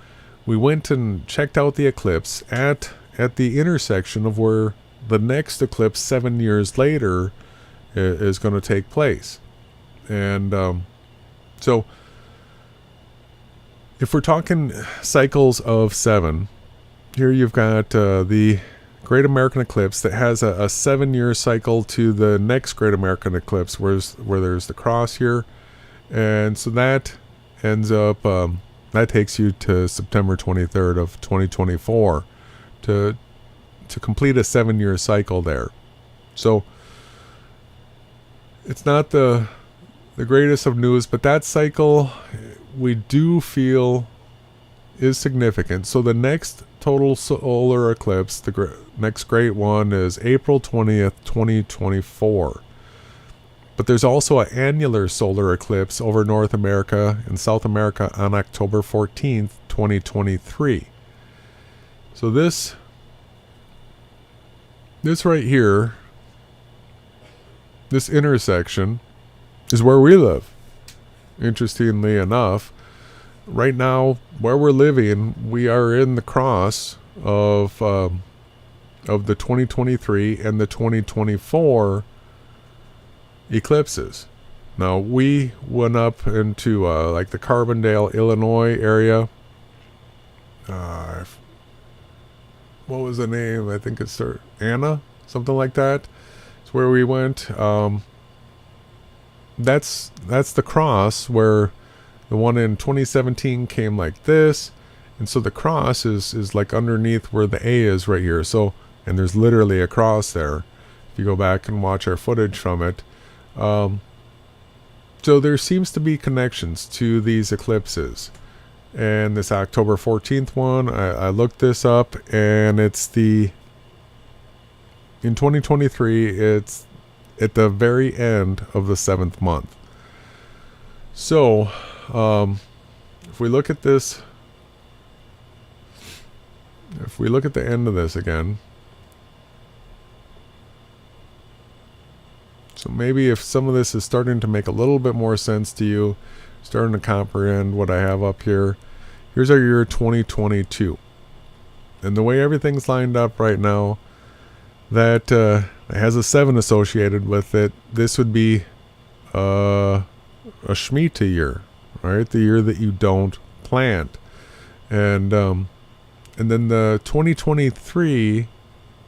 we went and checked out the eclipse at the intersection of where the next eclipse 7 years later is going to take place. And so if we're talking cycles of 7, here you've got the Great American Eclipse that has a 7-year cycle to the next Great American Eclipse, where there's the cross here. And so that ends up, that takes you to September 23rd of 2024 to complete a 7-year cycle there. So it's not the greatest of news, but that cycle we do feel is significant. So the next total solar eclipse, the next great one, is April 20th, 2024. But there's also an annular solar eclipse over North America and South America on October 14th, 2023. So this right here, this intersection, is where we live. Interestingly enough, right now where we're living, we are in the cross of the 2023 and the 2024 eclipses. Now, we went up into like the Carbondale, Illinois area. What was the name? I think it's Anna, something like that. It's where we went. That's the cross where the one in 2017 came like this, and so the cross is like underneath where the A is right here. So, and there's literally a cross there. If you go back and watch our footage from it. So there seems to be connections to these eclipses. And this October 14th one, I looked this up, and it's in 2023, it's at the very end of the 7th month. So, if we look at this, if we look at the end of this again, so maybe if some of this is starting to make a little bit more sense to you, starting to comprehend what I have up here. Here's our year 2022. And the way everything's lined up right now, that has a 7 associated with it. This would be a Shemitah year, right? The year that you don't plant. And then the 2023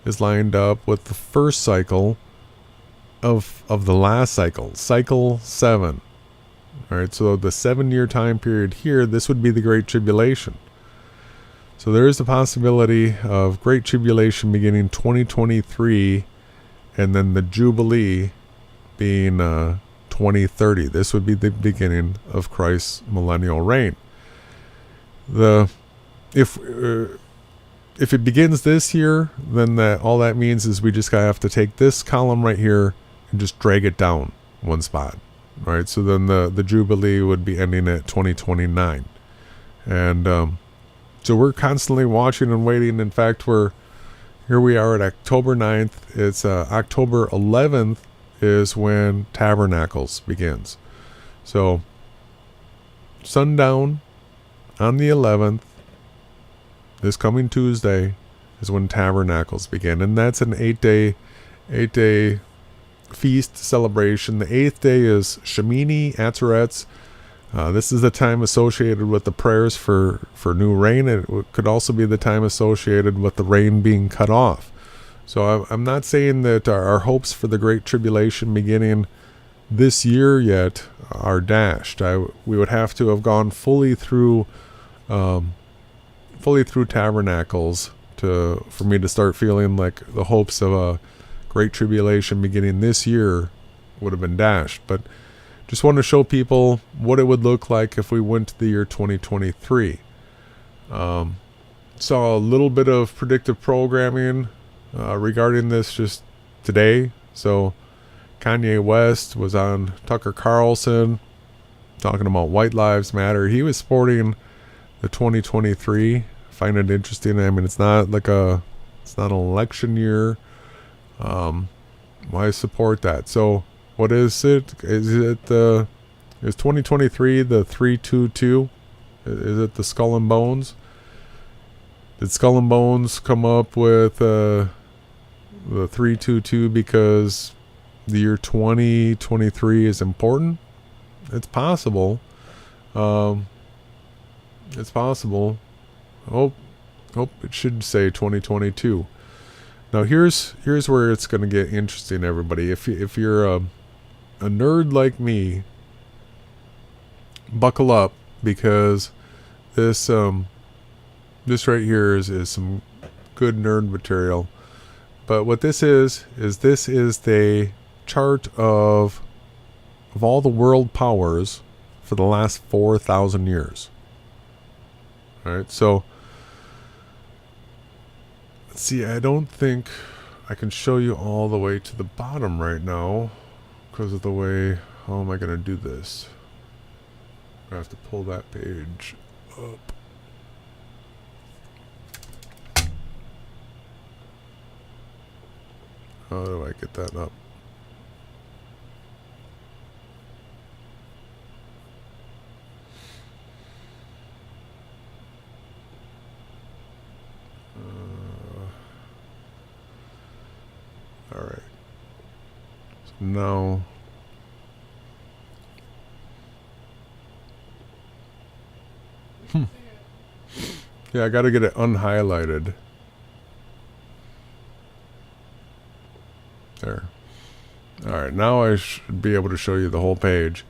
is lined up with the first cycle of the last cycle, cycle 7. All right, so the 7-year time period here, this would be the Great Tribulation. So there is the possibility of Great Tribulation beginning 2023, and then the Jubilee being 2030. This would be the beginning of Christ's millennial reign. If it begins this year, then all that means is we just have to take this column right here and just drag it down one spot. Right, so then the Jubilee would be ending at 2029. And so we're constantly watching and waiting. In fact, here we are at October 9th. It's October 11th is when Tabernacles begins. So sundown on the 11th, this coming Tuesday, is when Tabernacles begin. And that's an 8-day feast celebration. The 8th day is Shemini Atzeretz. This is the time associated with the prayers for new rain. It could also be the time associated with the rain being cut off. So I'm not saying that our hopes for the Great Tribulation beginning this year yet are dashed. We would have to have gone fully through Tabernacles for me to start feeling like the hopes of a Great Tribulation beginning this year would have been dashed. But just want to show people what it would look like if we went to the year 2023. Saw a little bit of predictive programming regarding this just today. So Kanye West was on Tucker Carlson talking about White Lives Matter. He was sporting the 2023. I find it interesting. I mean, it's not an election year. Why support that? So what is it? Is 2023 the 322? Is it the Skull and Bones? Did Skull and Bones come up with the 322 because the year 2023 is important? It's possible. It's possible. Oh, it should say 2022. Now here's where it's going to get interesting, everybody. If you're a nerd like me, buckle up, because this right here is some good nerd material. But what this is the chart of all the world powers for the last 4,000 years. All right, so let's see. I don't think I can show you all the way to the bottom right now because of the way. How am I going to do this? I have to pull that page up. How do I get that up? All right. So now Yeah, I got to get it unhighlighted. There. Alright, now I should be able to show you the whole page.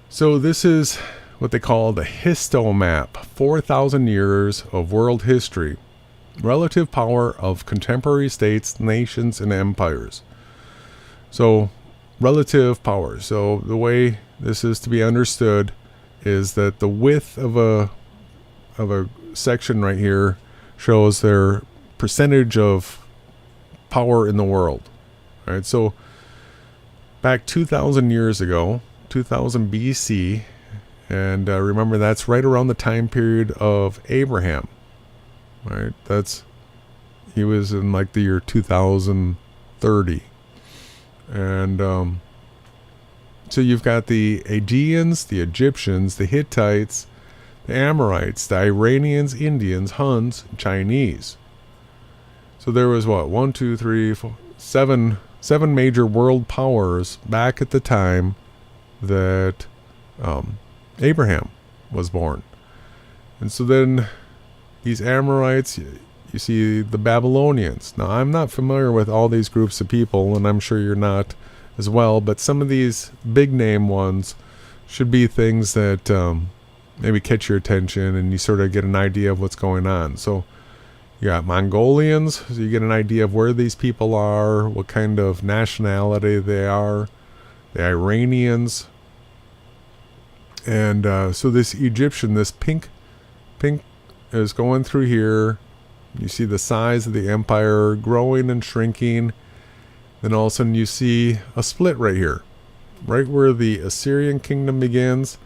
So this is what they call the histomap, 4,000 years of world history, relative power of contemporary states, nations, and empires. So, relative power. So the way this is to be understood is that the width of a section right here shows their percentage of power in the world. All right, so back 2,000 years ago, 2000 BC, and remember that's right around the time period of Abraham. Right, he was in like the year 2030, and so you've got the Aegeans, the Egyptians, the Hittites, the Amorites, the Iranians, Indians, Huns, Chinese. So there was what, 1, 2, 3, 4, 7 major world powers back at the time that Abraham was born. And so then these Amorites, you see the Babylonians. Now I'm not familiar with all these groups of people, and I'm sure you're not as well, but some of these big name ones should be things that maybe catch your attention and you sort of get an idea of what's going on. So you got Mongolians, so you get an idea of where these people are, what kind of nationality they are. The Iranians, and so this Egyptian, this pink is going through here. You see the size of the empire growing and shrinking. Then all of a sudden you see a split right here, right where the Assyrian kingdom begins.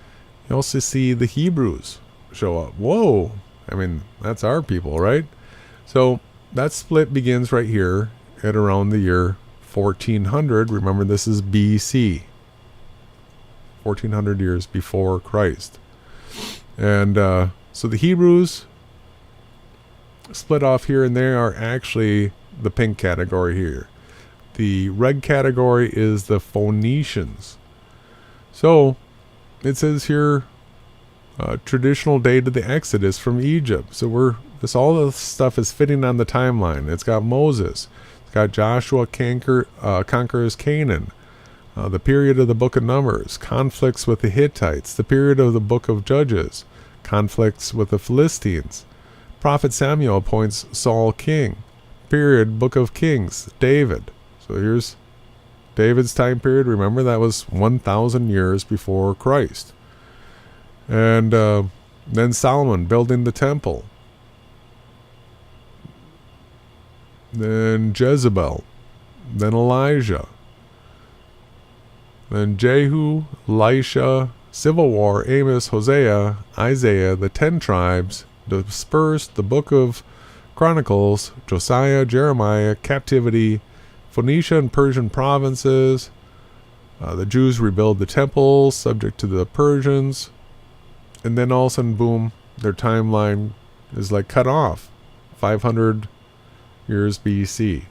You also see the Hebrews show up. Whoa, I mean, that's our people, right? So that split begins right here at around the year 1400. Remember, this is BC, 1400 years before Christ. And so the Hebrews split off here, and they are actually the pink category here. The red category is the Phoenicians. So it says here, traditional date of the Exodus from Egypt. So all this stuff is fitting on the timeline. It's got Moses. It's got Joshua conquers Canaan. The period of the book of Numbers. Conflicts with the Hittites. The period of the book of Judges. Conflicts with the Philistines. Prophet Samuel appoints Saul king. Period, book of Kings. David. So here's David's time period. Remember, that was 1,000 years before Christ. And then Solomon building the temple. Then Jezebel. Then Elijah. Then Jehu, Elisha, Civil War, Amos, Hosea, Isaiah, the 10 tribes, dispersed, the book of Chronicles, Josiah, Jeremiah, captivity, Phoenicia and Persian provinces. The Jews rebuild the temple, subject to the Persians. And then all of a sudden, boom, their timeline is like cut off. 500 years BC.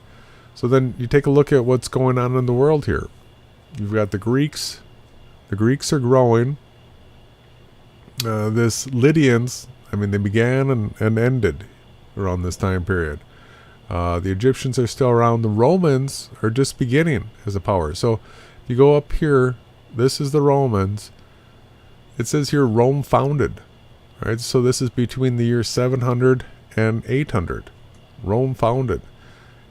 So then you take a look at what's going on in the world here. You've got the Greeks. The Greeks are growing. This Lydians, I mean, they began and ended around this time period. The Egyptians are still around. The Romans are just beginning as a power. So if you go up here, this is the Romans. It says here Rome founded. Right? So this is between the year 700 and 800. Rome founded.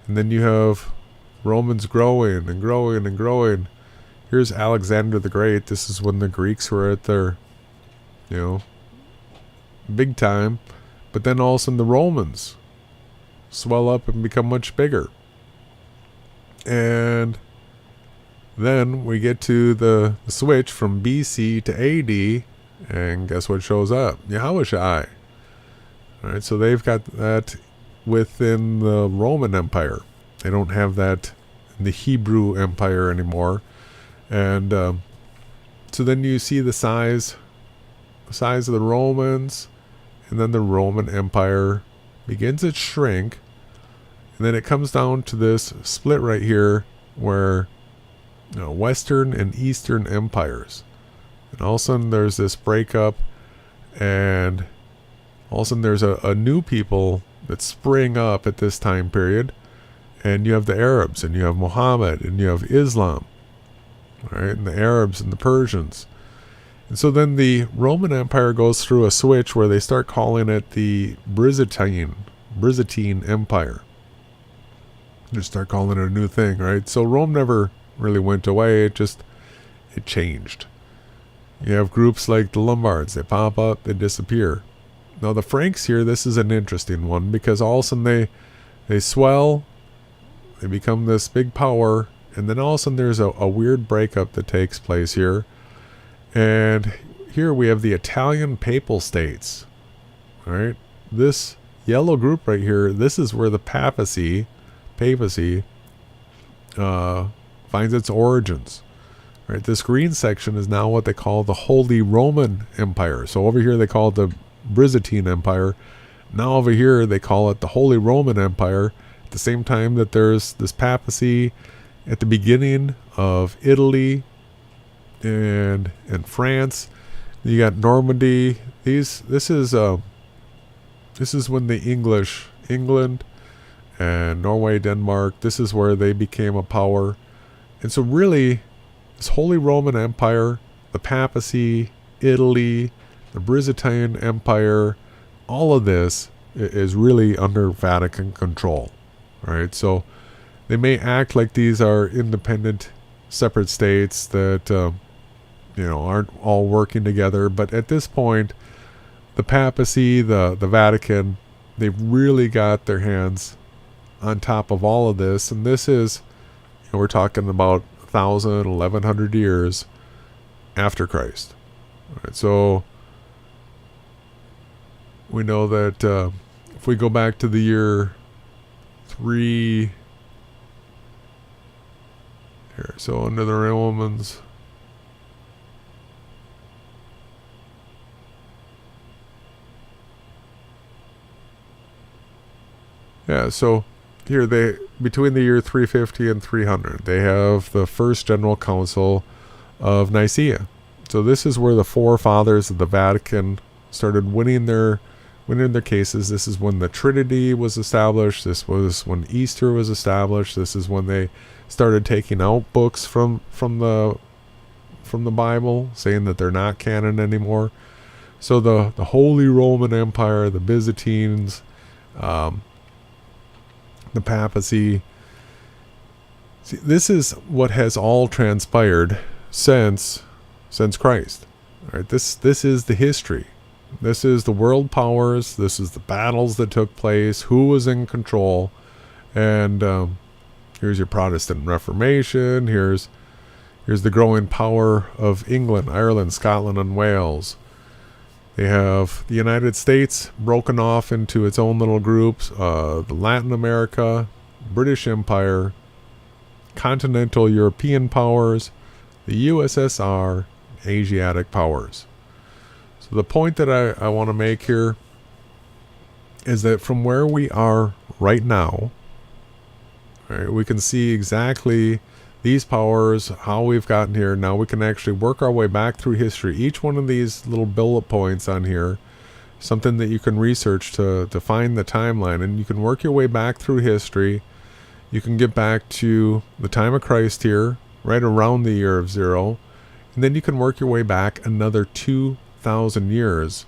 And then you have Romans growing and growing and growing. Here's Alexander the Great. This is when the Greeks were at their, big time. But then all of a sudden the Romans swell up and become much bigger. And then we get to the switch from BC to AD, and guess what shows up? Yahawahashai. Alright, so they've got that within the Roman Empire. They don't have that in the Hebrew Empire anymore. And so then you see the size of the Romans, and then the Roman Empire begins its shrink, and then it comes down to this split right here where Western and Eastern empires, and all of a sudden there's this breakup, and all of a sudden there's a new people that spring up at this time period, and you have the Arabs, and you have Muhammad, and you have Islam, right? And the Arabs and the Persians. And so then the Roman Empire goes through a switch where they start calling it the Byzantine Empire. They start calling it a new thing, right? So Rome never really went away, it changed. You have groups like the Lombards, they pop up, they disappear. Now the Franks here, this is an interesting one, because all of a sudden they swell, they become this big power, and then all of a sudden there's a weird breakup that takes place here. And here we have the Italian Papal States. All right, this yellow group right here, this is where the papacy finds its origins. All right, this green section is now what they call the Holy Roman Empire. So over here they call it the Byzantine Empire. Now over here they call it the Holy Roman Empire. At the same time that there's this papacy at the beginning of Italy and France. You got Normandy. This is when the England and Norway, Denmark, this is where they became a power. And so really, this Holy Roman Empire, the papacy, Italy, the Byzantine Empire, all of this is really under Vatican control. All right, so they may act like these are independent, separate states that aren't all working together, but at this point, the papacy, the Vatican, they've really got their hands on top of all of this, and this is, we're talking about 1,000, 1,100 years after Christ. All right, so we know that if we go back to the year 3 here, so under the Romans, yeah, so here they, between the year 350 and 300, they have the first general council of Nicaea. So this is where the forefathers of the Vatican started winning their cases. This is when the Trinity was established. This was when Easter was established. This is when they started taking out books from the Bible, saying that they're not canon anymore. So the Holy Roman Empire, the Byzantines, the papacy. See, this is what has all transpired since Christ. All right, this is the history. This is the world powers. This is the battles that took place. Who was in control? And here's your Protestant Reformation. Here's the growing power of England, Ireland, Scotland, and Wales. They have the United States broken off into its own little groups, the Latin America, British Empire, continental European powers, the USSR, Asiatic powers. So the point that I want to make here is that from where we are right now, right, we can see exactly these powers, how we've gotten here. Now we can actually work our way back through history. Each one of these little bullet points on here, something that you can research to find the timeline, and you can work your way back through history. You can get back to the time of Christ here, right around the year of 0, and then you can work your way back another 2,000 years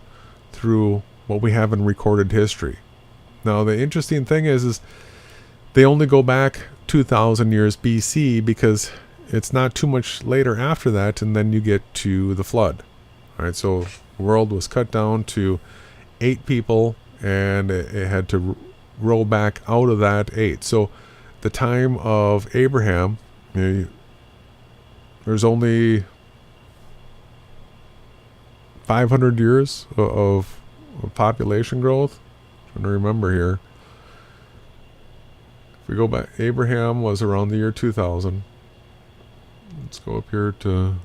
through what we have in recorded history. Now the interesting thing is they only go back 2,000 years BC, because it's not too much later after that, and then you get to the flood. All right, so the world was cut down to 8 people, and it had to grow back out of that 8. So the time of Abraham, there's only 500 years of population growth. I'm trying to remember here. If we go back, Abraham was around the year 2000. Let's go up here to...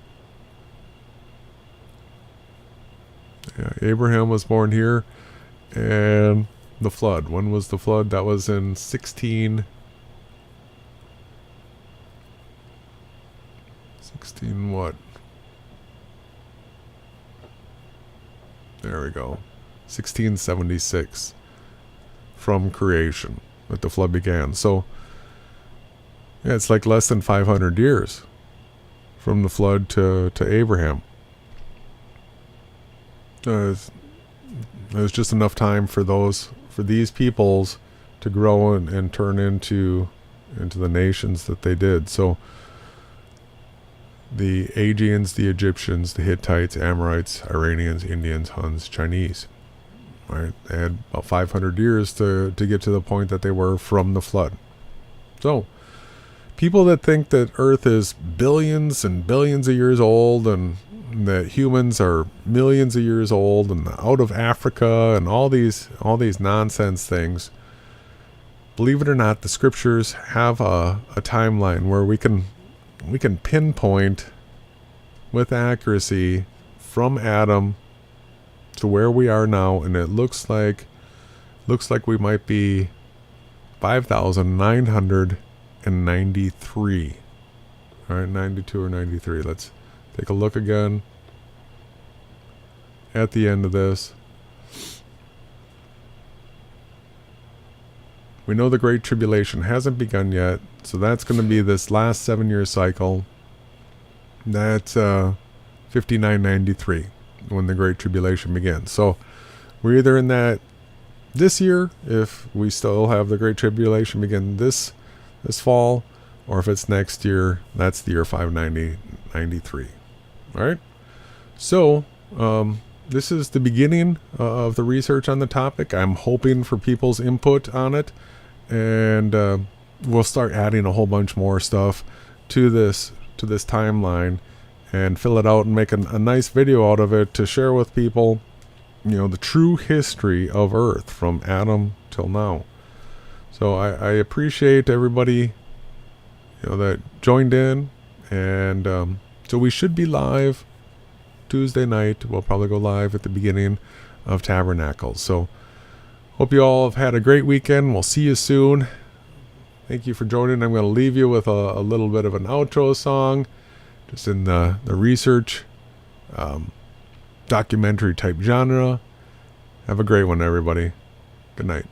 Yeah, Abraham was born here. And the flood. When was the flood? That was in 16 what? There we go. 1676 from creation that the flood began. So yeah, it's like less than 500 years from the flood to Abraham. There's just enough time for these peoples to grow and turn into the nations that they did. So the Aegeans, the Egyptians, the Hittites, Amorites, Iranians, Indians, Huns, Chinese. Right? They had about 500 years to get to the point that they were from the flood. So people that think that Earth is billions and billions of years old and that humans are millions of years old and out of Africa and all these nonsense things, believe it or not, the scriptures have a timeline where we can pinpoint with accuracy from Adam to where we are now, and it looks like we might be 5,993. All right, 92 or 93. Let's take a look again at the end of this. We know the Great Tribulation hasn't begun yet, so that's going to be this last 7-year cycle. That's 5993 when the Great Tribulation begins. So we're either in that this year, if we still have the Great Tribulation begin this fall, or if it's next year, that's the year 593. All right. So this is the beginning of the research on the topic. I'm hoping for people's input on it, and we'll start adding a whole bunch more stuff to this timeline and fill it out and make a nice video out of it to share with people, the true history of Earth from Adam till now. So I appreciate everybody that joined in, and so we should be live Tuesday night. We'll probably go live at the beginning of Tabernacles. So hope you all have had a great weekend. We'll see you soon. Thank you for joining. I'm going to leave you with a little bit of an outro song, just in the research documentary type genre. Have a great one, everybody. Good night.